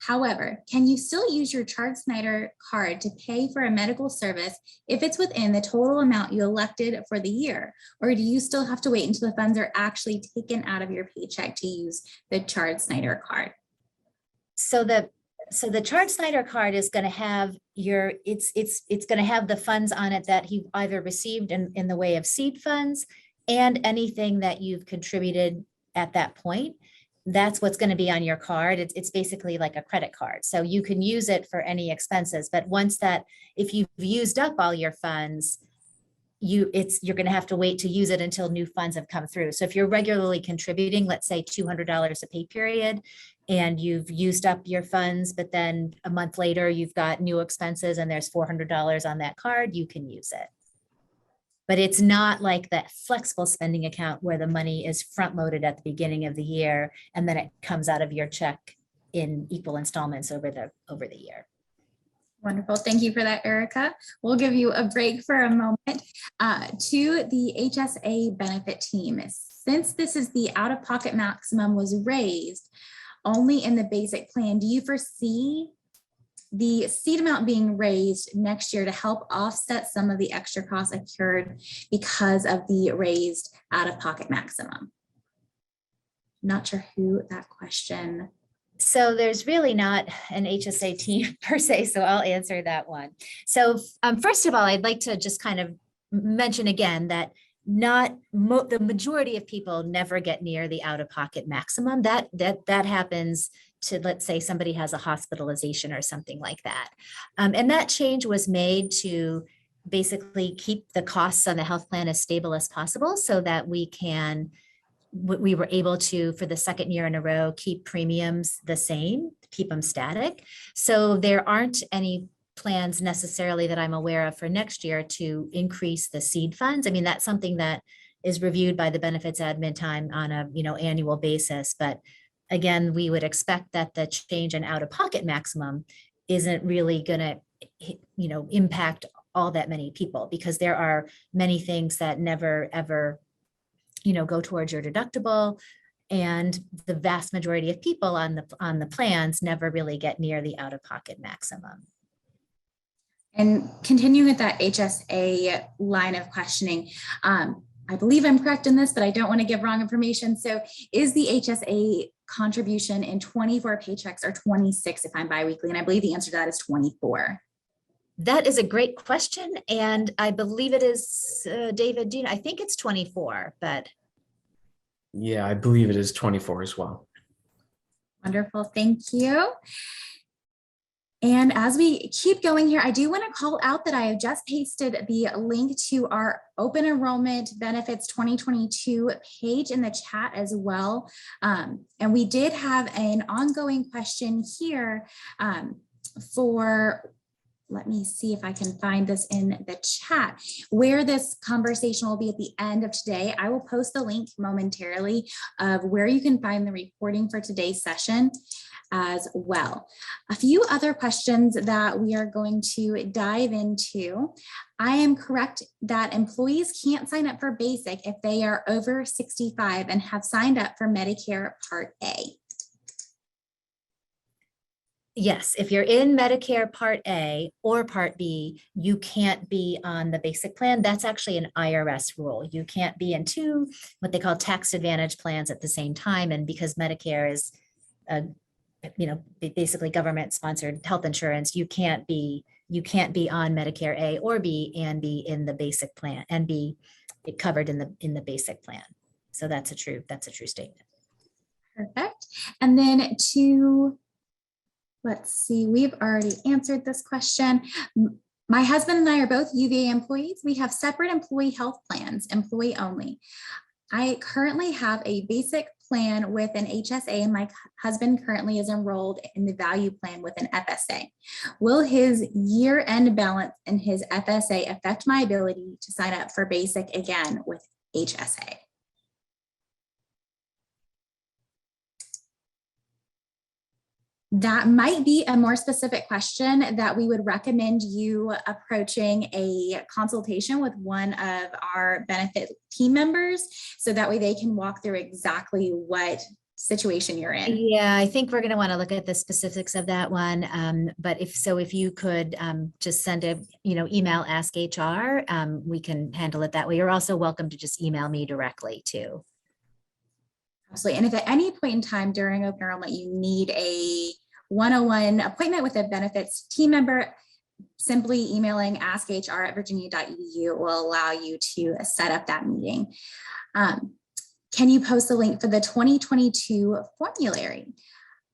However, can you still use your ChartSnyder card to pay for a medical service if it's within the total amount you elected for the year? Or do you still have to wait until the funds are actually taken out of your paycheck to use the ChartSnyder card? So the ChartSnyder card is going to have it's going to have the funds on it that you've either received in the way of seed funds and anything that you've contributed at that point. That's what's going to be on your card. It's basically like a credit card. So you can use it for any expenses, but if you've used up all your funds, you're going to have to wait to use it until new funds have come through. So if you're regularly contributing, let's say $200 a pay period, and you've used up your funds, but then a month later you've got new expenses and there's $400 on that card, you can use it. But it's not like that flexible spending account where the money is front loaded at the beginning of the year and then it comes out of your check in equal installments over the year. Wonderful. Thank you for that, Erica. We'll give you a break for a moment. To the HSA benefit team, since this is the out-of-pocket maximum was raised only in the basic plan, do you foresee the seed amount being raised next year to help offset some of the extra costs incurred because of the raised out-of-pocket maximum? Not sure who that question. So there's really not an HSA team per se, so I'll answer that one. So first of all, I'd like to just kind of mention again that the majority of people never get near the out-of-pocket maximum. That happens to, let's say somebody has a hospitalization or something like that. And that change was made to basically keep the costs on the health plan as stable as possible so that we were able to, for the second year in a row, keep premiums the same, keep them static. So there aren't any plans necessarily that I'm aware of for next year to increase the seed funds. I mean, that's something that is reviewed by the benefits admin time on a annual basis. But again, we would expect that the change in out-of-pocket maximum isn't really going to impact all that many people, because there are many things that never ever go towards your deductible, and the vast majority of people on the plans never really get near the out-of-pocket maximum. And continuing with that HSA line of questioning, I believe I'm correct in this, but I don't want to give wrong information. So is the HSA contribution in 24 paychecks or 26 if I'm biweekly? And I believe the answer to that is 24. That is a great question. And I believe it is, David, I think it's 24, but. Yeah, I believe it is 24 as well. Wonderful, thank you. And as we keep going here, I do want to call out that I have just pasted the link to our open enrollment benefits 2022 page in the chat as well. And we did have an ongoing question here let me see if I can find this in the chat, where this conversation will be at the end of today. I will post the link momentarily of where you can find the recording for today's session as well. A few other questions that we are going to dive into. I am correct that employees can't sign up for basic if they are over 65 and have signed up for Medicare Part A. Yes, if you're in Medicare Part A or Part B, you can't be on the basic plan. That's actually an IRS rule. You can't be in two, what they call tax advantage plans at the same time. And because Medicare is, basically government sponsored health insurance, you can't be on Medicare A or B and be in the basic plan and be covered in the basic plan. So that's a true statement. Perfect. And then to Let's see, we've already answered this question. My husband and I are both UVA employees. We have separate employee health plans, employee only. I currently have a basic plan with an HSA and my husband currently is enrolled in the value plan with an FSA. Will his year-end balance in his FSA affect my ability to sign up for basic again with HSA? That might be a more specific question that we would recommend you approaching a consultation with one of our benefit team members, so that way they can walk through exactly what situation you're in. Yeah, I think we're going to want to look at the specifics of that one. But if you could just send a, email Ask HR, we can handle it that way. You're also welcome to just email me directly too. Absolutely. And if at any point in time during open enrollment, you need a one-on-one appointment with a benefits team member, simply emailing askhr@virginia.edu will allow you to set up that meeting. Can you post the link for the 2022 formulary?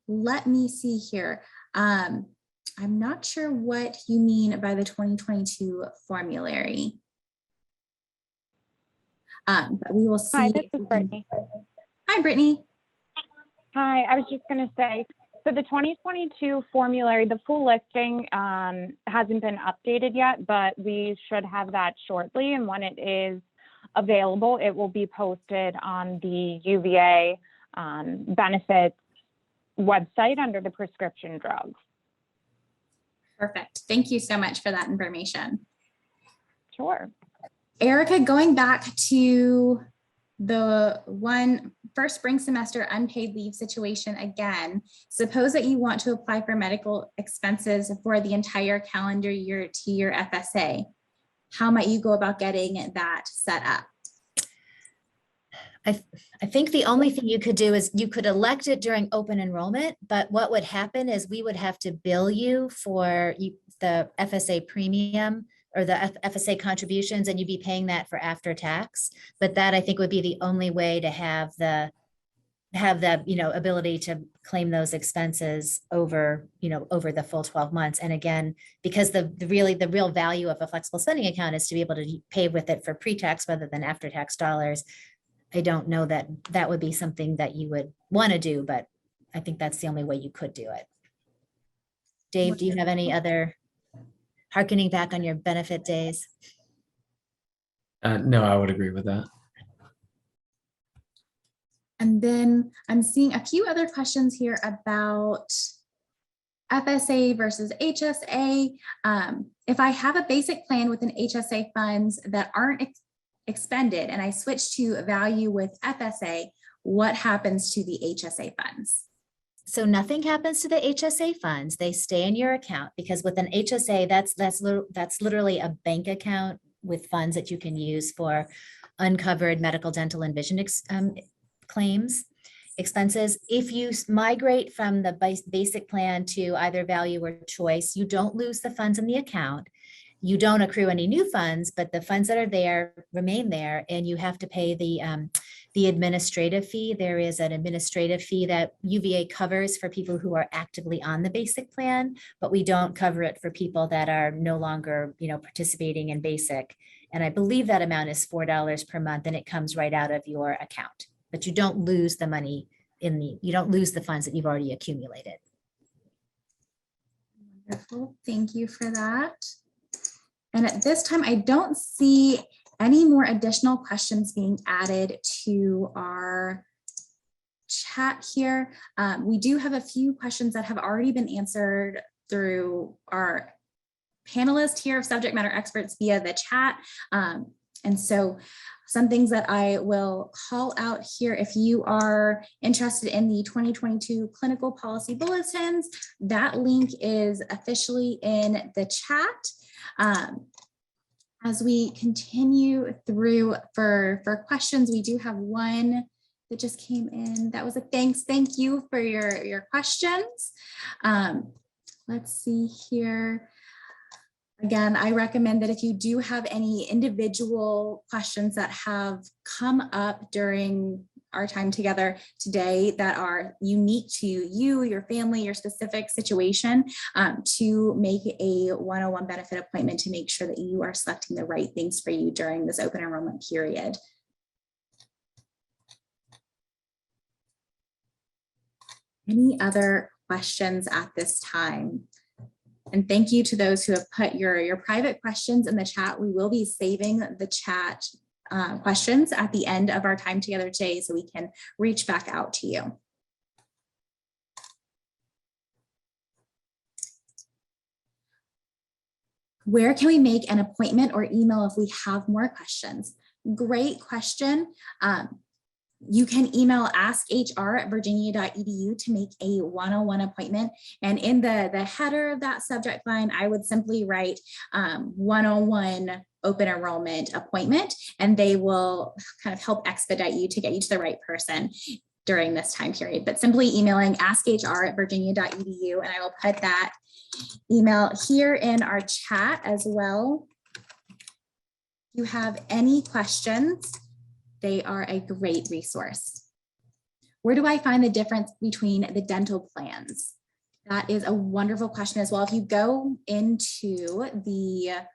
Let me see here. I'm not sure what you mean by the 2022 formulary. But we will see. Hi, this is Brittany. Hi, Brittany. Hi, I was just going to say, so the 2022 formulary, the full listing hasn't been updated yet, but we should have that shortly. And when it is available, it will be posted on the UVA benefits website under the prescription drugs. Perfect. Thank you so much for that information. Sure. Erica, going back to the first spring semester unpaid leave situation again, suppose that you want to apply for medical expenses for the entire calendar year to your FSA. How might you go about getting that set up? I think the only thing you could do is you could elect it during open enrollment, but what would happen is we would have to bill you for the FSA premium or the FSA contributions, and you'd be paying that for after tax. But that I think would be the only way to have the ability to claim those expenses over the full 12 months. And again, because the real value of a flexible spending account is to be able to pay with it for pre-tax rather than after tax dollars. I don't know that that would be something that you would want to do, but I think that's the only way you could do it. Dave, do you have any other harkening back on your benefit days? No, I would agree with that. And then I'm seeing a few other questions here about FSA versus HSA. If I have a basic plan with an HSA funds that aren't expended and I switch to value with FSA, what happens to the HSA funds? So nothing happens to the HSA funds. They stay in your account, because with an HSA, that's literally a bank account with funds that you can use for uncovered medical, dental, and vision claims, expenses. If you migrate from the basic plan to either value or choice, you don't lose the funds in the account. You don't accrue any new funds, but the funds that are there remain there, and you have to pay the administrative fee. There is an administrative fee that UVA covers for people who are actively on the basic plan, but we don't cover it for people that are no longer, participating in basic. And I believe that amount is $4 per month, and it comes right out of your account. But you don't lose the money you don't lose the funds that you've already accumulated. Wonderful. Thank you for that. And at this time, I don't see any more additional questions being added to our chat here. We do have a few questions that have already been answered through our panelists here of subject matter experts via the chat. And so some things that I will call out here, if you are interested in the 2022 clinical policy bulletins, that link is officially in the chat. As we continue through for questions, we do have one that just came in. That was a thanks. Thank you for your questions. Let's see here. Again, I recommend that if you do have any individual questions that have come up during our time together today that are unique to you, your family, your specific situation, to make a one-on-one benefit appointment to make sure that you are selecting the right things for you during this open enrollment period. Any other questions at this time? And thank you to those who have put your private questions in the chat. We will be saving the chat questions at the end of our time together today so we can reach back out to you. Where can we make an appointment or email if we have more questions? Great question. You can email askhr@virginia.edu to make a one-on-one appointment. And in the header of that subject line, I would simply write one-on-one open enrollment appointment, and they will kind of help expedite you to get you to the right person during this time period. But simply emailing askhr@virginia.edu, and I will put that email here in our chat as well. If you have any questions, they are a great resource. Where do I find the difference between the dental plans? That is a wonderful question as well. If you go into the,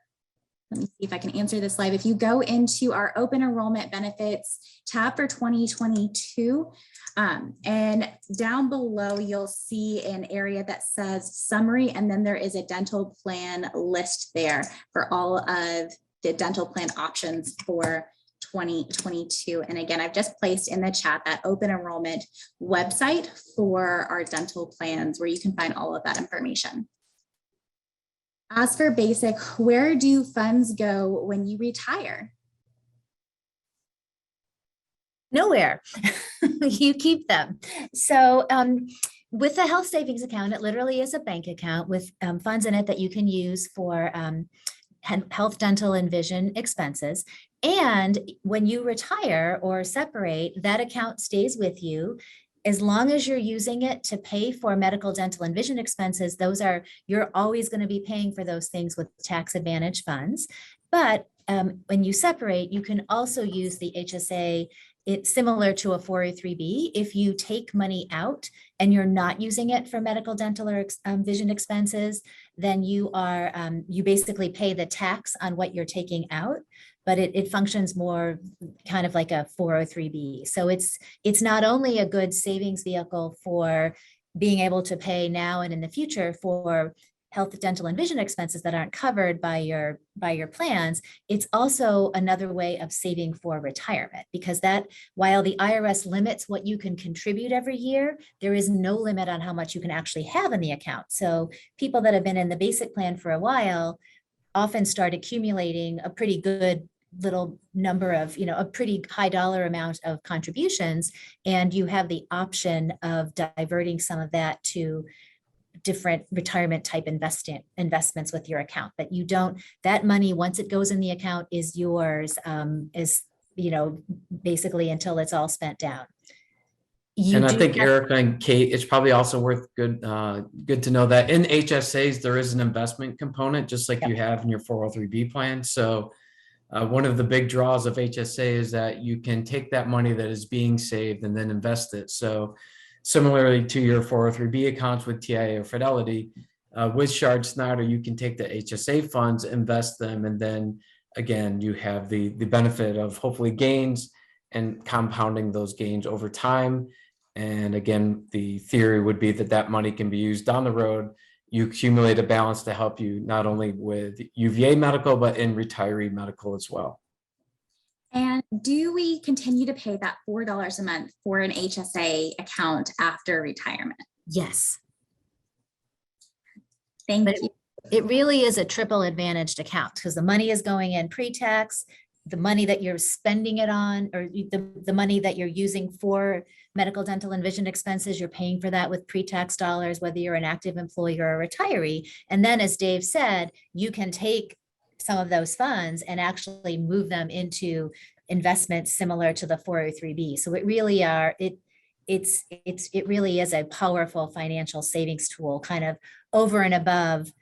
let me see if I can answer this live. If you go into our open enrollment benefits tab for 2022, and down below, you'll see an area that says summary, and then there is a dental plan list there for all of the dental plan options for 2022. And again, I've just placed in the chat that open enrollment website for our dental plans where you can find all of that information. As for basic, where do funds go when you retire? Nowhere. You keep them. So with a health savings account, it literally is a bank account with funds in it that you can use for health, dental, and vision expenses. And when you retire or separate, that account stays with you. As long as you're using it to pay for medical, dental, and vision expenses, you're always going to be paying for those things with tax advantage funds. But when you separate, you can also use the HSA. It's similar to a 403B. If you take money out and you're not using it for medical, dental, or vision expenses, then you basically pay the tax on what you're taking out, but it functions more kind of like a 403B. So it's not only a good savings vehicle for being able to pay now and in the future for health, dental, and vision expenses that aren't covered by your plans, it's also another way of saving for retirement, because that, while the IRS limits what you can contribute every year, there is no limit on how much you can actually have in the account. So people that have been in the basic plan for a while often start accumulating a pretty good little number of, a pretty high dollar amount of contributions, and you have the option of diverting some of that to different retirement type investments with your account. But you don't, that money, once it goes in the account, is yours, basically until it's all spent down. And I think Erica and Kate, it's probably also worth good to know that in HSAs, there is an investment component, just like you have in your 403B plan. So one of the big draws of HSA is that you can take that money that is being saved and then invest it. So similarly to your 403B accounts with TIA or Fidelity, with Shard Snyder, you can take the HSA funds, invest them, and then again, you have the benefit of hopefully gains and compounding those gains over time. And again, the theory would be that money can be used down the road. You accumulate a balance to help you not only with UVA medical, but in retiree medical as well. And do we continue to pay that $4 a month for an HSA account after retirement? Yes. Thank you. It really is a triple advantaged account because the money is going in pre-tax, the money that you're spending it on, or the money that you're using for medical, dental, and vision expenses, you're paying for that with pre-tax dollars, whether you're an active employee or a retiree. And then, as Dave said, you can take some of those funds and actually move them into investments similar to the 403B. So it really it really is a powerful financial savings tool, kind of over and above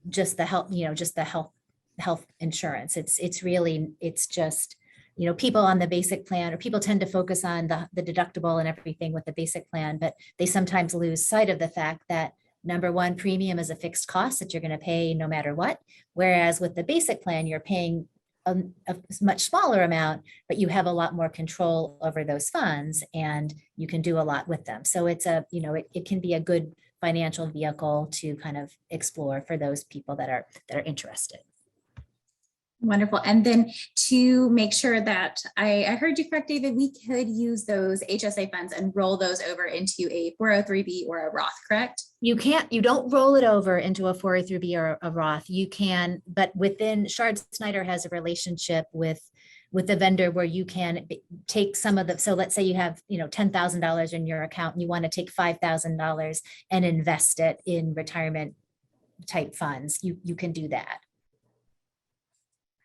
just the health, just the health insurance. It's just people on the basic plan, or people tend to focus on the deductible and everything with the basic plan, but they sometimes lose sight of the fact that number one, premium is a fixed cost that you're going to pay no matter what. Whereas with the basic plan, you're paying a much smaller amount, but you have a lot more control over those funds and you can do a lot with them. So it's it can be a good financial vehicle to kind of explore for those people that are interested. Wonderful. And then to make sure that I heard you correct, David, we could use those HSA funds and roll those over into a 403B or a Roth, correct? You don't roll it over into a 403B or a Roth. You can, but within Shard Snyder has a relationship with the vendor where you can take some of the, so let's say you have, $10,000 in your account and you want to take $5,000 and invest it in retirement type funds. You can do that.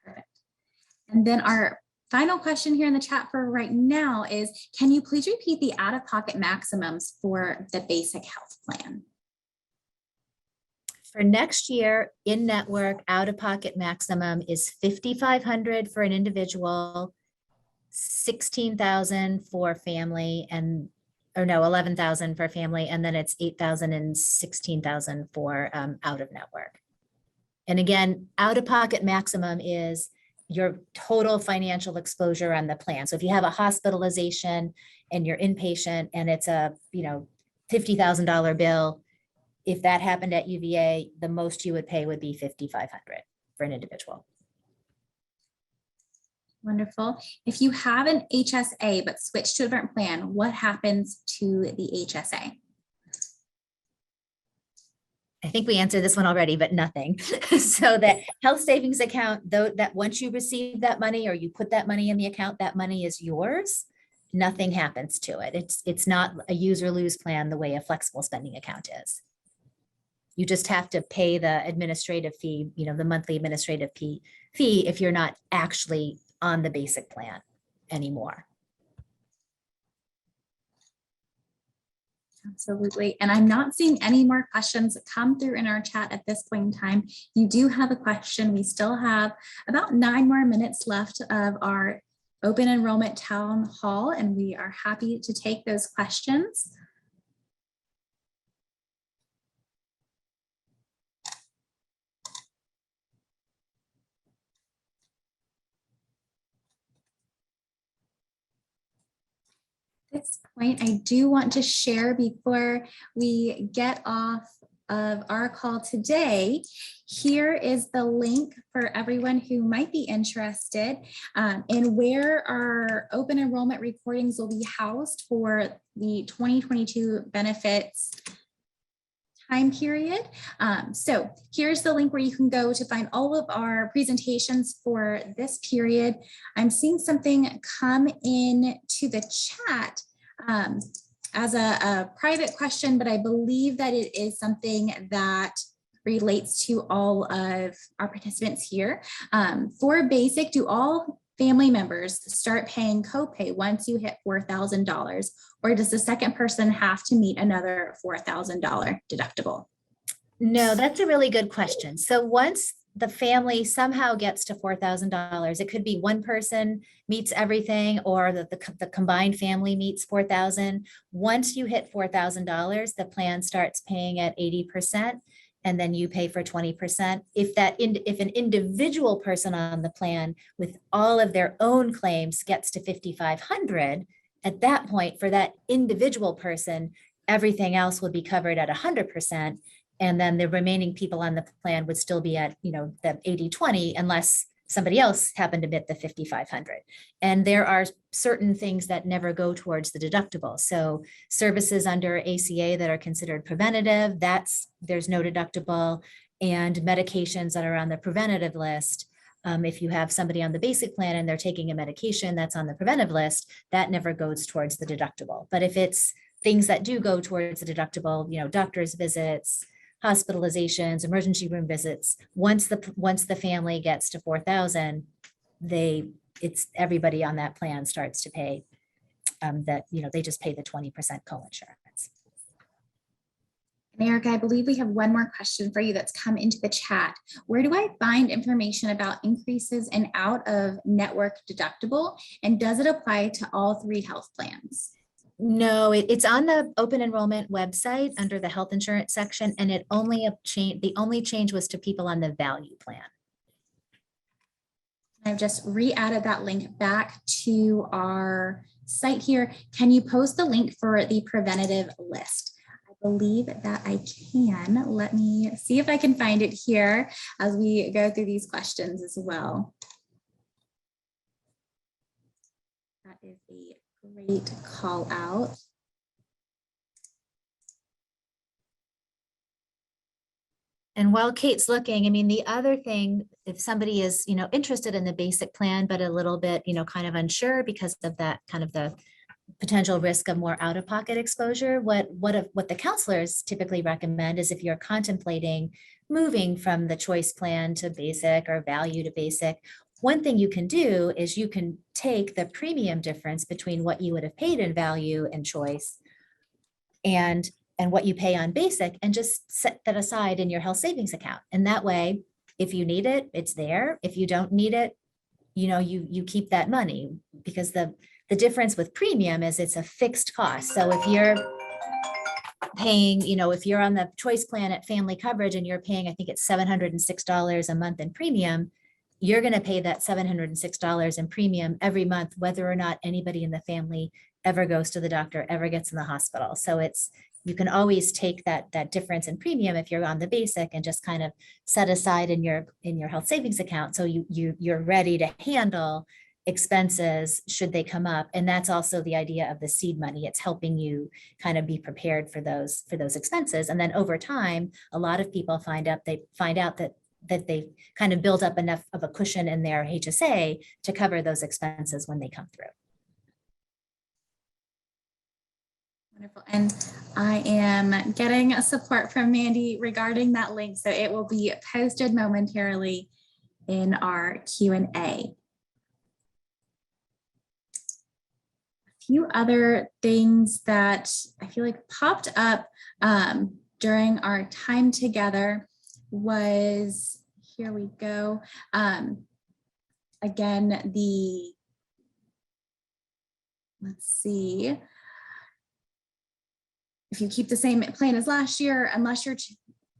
Perfect. And then our final question here in the chat for right now is, can you please repeat the out-of-pocket maximums for the basic health plan? For next year, in-network out-of-pocket maximum is $5,500 for an individual, $16,000 for family, and $11,000 for family, and then it's $8,000 and $16,000 for out-of-network. And again, out-of-pocket maximum is your total financial exposure on the plan. So if you have a hospitalization and you're inpatient and it's a $50,000 bill, if that happened at UVA, the most you would pay would be $5,500 for an individual. Wonderful. If you have an HSA but switch to a different plan, what happens to the HSA? I think we answered this one already, but nothing. So that health savings account, though, that once you receive that money or you put that money in the account, that money is yours. Nothing happens to it. It's not a use or lose plan the way a flexible spending account is. You just have to pay the administrative fee, the monthly administrative fee if you're not actually on the basic plan anymore. Absolutely. And I'm not seeing any more questions come through in our chat at this point in time. You do have a question. We still have about 9 more minutes left of our open enrollment town hall, and we are happy to take those questions. At this point, I do want to share before we get off of our call today. Here is the link for everyone who might be interested in where our open enrollment recordings will be housed for the 2022 benefits time period. So here's the link where you can go to find all of our presentations for this period. I'm seeing something come in to the chat as a private question, but I believe that it is something that relates to all of our participants here. For basic, do all family members start paying copay once you hit $4,000, or does the second person have to meet another $4,000 deductible? No, that's a really good question. So once the family somehow gets to $4,000, it could be one person meets everything, or the combined family meets $4,000. Once you hit $4,000, the plan starts paying at 80%. And then you pay for 20%. If an individual person on the plan with all of their own claims gets to $5,500, at that point, for that individual person, everything else would be covered at 100%. And then the remaining people on the plan would still be at, the 80-20, unless somebody else happened to hit the $5,500. And there are certain things that never go towards the deductible. So services under ACA that are considered preventative, there's no deductible, and medications that are on the preventative list. If you have somebody on the basic plan and they're taking a medication that's on the preventive list, that never goes towards the deductible. But if it's things that do go towards the deductible, doctor's visits, hospitalizations, emergency room visits, once the family gets to 4,000, it's everybody on that plan starts to pay they just pay the 20% coinsurance. And Erica, I believe we have one more question for you that's come into the chat. Where do I find information about increases in out of network deductible? And does it apply to all 3 health plans? No, it's on the open enrollment website under the health insurance section, and it only the only change was to people on the value plan. I've just re-added that link back to our site here. Can you post the link for the preventative list? I believe that I can. Let me see if I can find it here as we go through these questions as well. That is a great call out. And while Kate's looking, I mean, the other thing, if somebody is, interested in the basic plan, but a little bit, kind of unsure because of that kind of the potential risk of more out-of-pocket exposure, what the counselors typically recommend is if you're contemplating moving from the choice plan to basic or value to basic, one thing you can do is you can take the premium difference between what you would have paid in value and choice and what you pay on basic and just set that aside in your health savings account. And that way, if you need it, it's there. If you don't need it, you keep that money, because the difference with premium is it's a fixed cost. So if you're paying, if you're on the choice plan at family coverage and you're paying, I think it's $706 a month in premium, you're going to pay that $706 in premium every month, whether or not anybody in the family ever goes to the doctor, ever gets in the hospital. So you can always take that difference in premium if you're on the basic and just kind of set aside in your health savings account. So you're ready to handle expenses should they come up. And that's also the idea of the seed money. It's helping you kind of be prepared for those expenses. And then over time, a lot of people find out that they kind of build up enough of a cushion in their HSA to cover those expenses when they come through. Wonderful. And I am getting a support from Mandy regarding that link, so it will be posted momentarily in our Q&A. A few other things that I feel like popped up during our time together was, here we go. Again, let's see. If you keep the same plan as last year, unless you're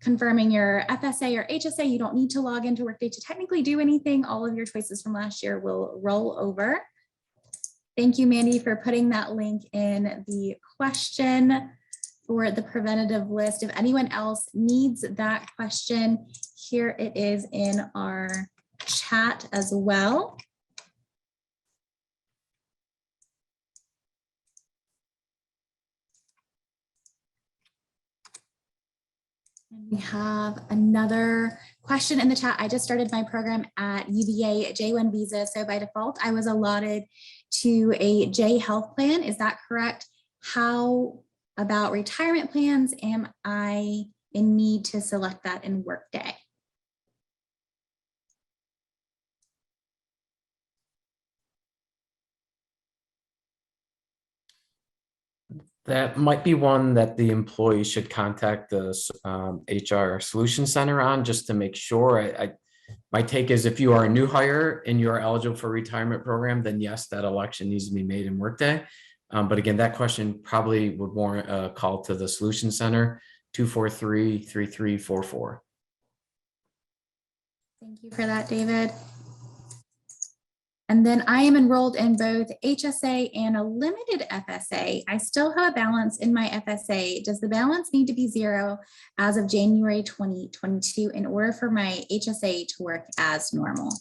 confirming your FSA or HSA, you don't need to log into Workday to technically do anything. All of your choices from last year will roll over. Thank you, Mandy, for putting that link in the question for the preventative list. If anyone else needs that question, here it is in our chat as well. And we have another question in the chat. I just started my program at UVA J1 visa. So by default, I was allotted to a J health plan. Is that correct? How about retirement plans? Am I in need to select that in Workday? That might be one that the employee should contact the HR Solution Center on, just to make sure. My take is if you are a new hire and you are eligible for a retirement program, then yes, that election needs to be made in Workday. But again, that question probably would warrant a call to the Solution Center, 243-3344. Thank you for that, David. And then I am enrolled in both HSA and a limited FSA. I still have a balance in my FSA. Does the balance need to be zero as of January 2022 in order for my HSA to work as normal?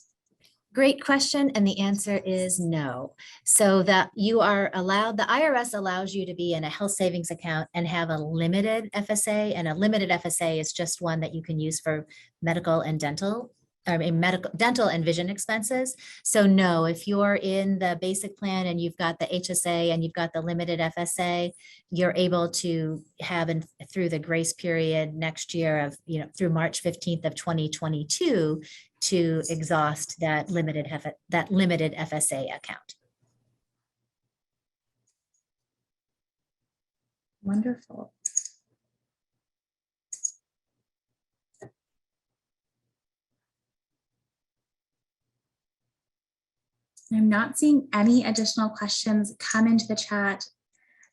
Great question. And the answer is no. So that you are allowed, the IRS allows you to be in a health savings account and have a limited FSA. And a limited FSA is just one that you can use for medical and dental. Dental and vision expenses. So no, if you're in the basic plan and you've got the HSA and you've got the limited FSA, you're able to have through the grace period next year of, through March 15th of 2022 to exhaust that limited FSA account. Wonderful. I'm not seeing any additional questions come into the chat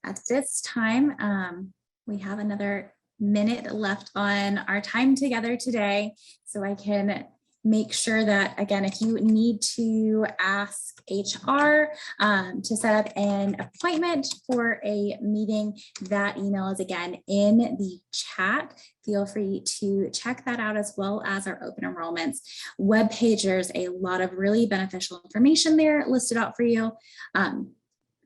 at this time. We have another minute left on our time together today, so I can make sure that, again, if you need to ask HR to set up an appointment for a meeting, that email is again in the chat. Feel free to check that out, as well as our open enrollments webpage. There's a lot of really beneficial information there listed out for you.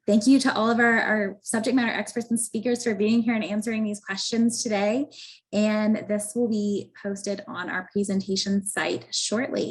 Thank you to all of our subject matter experts and speakers for being here and answering these questions today. And this will be posted on our presentation site shortly.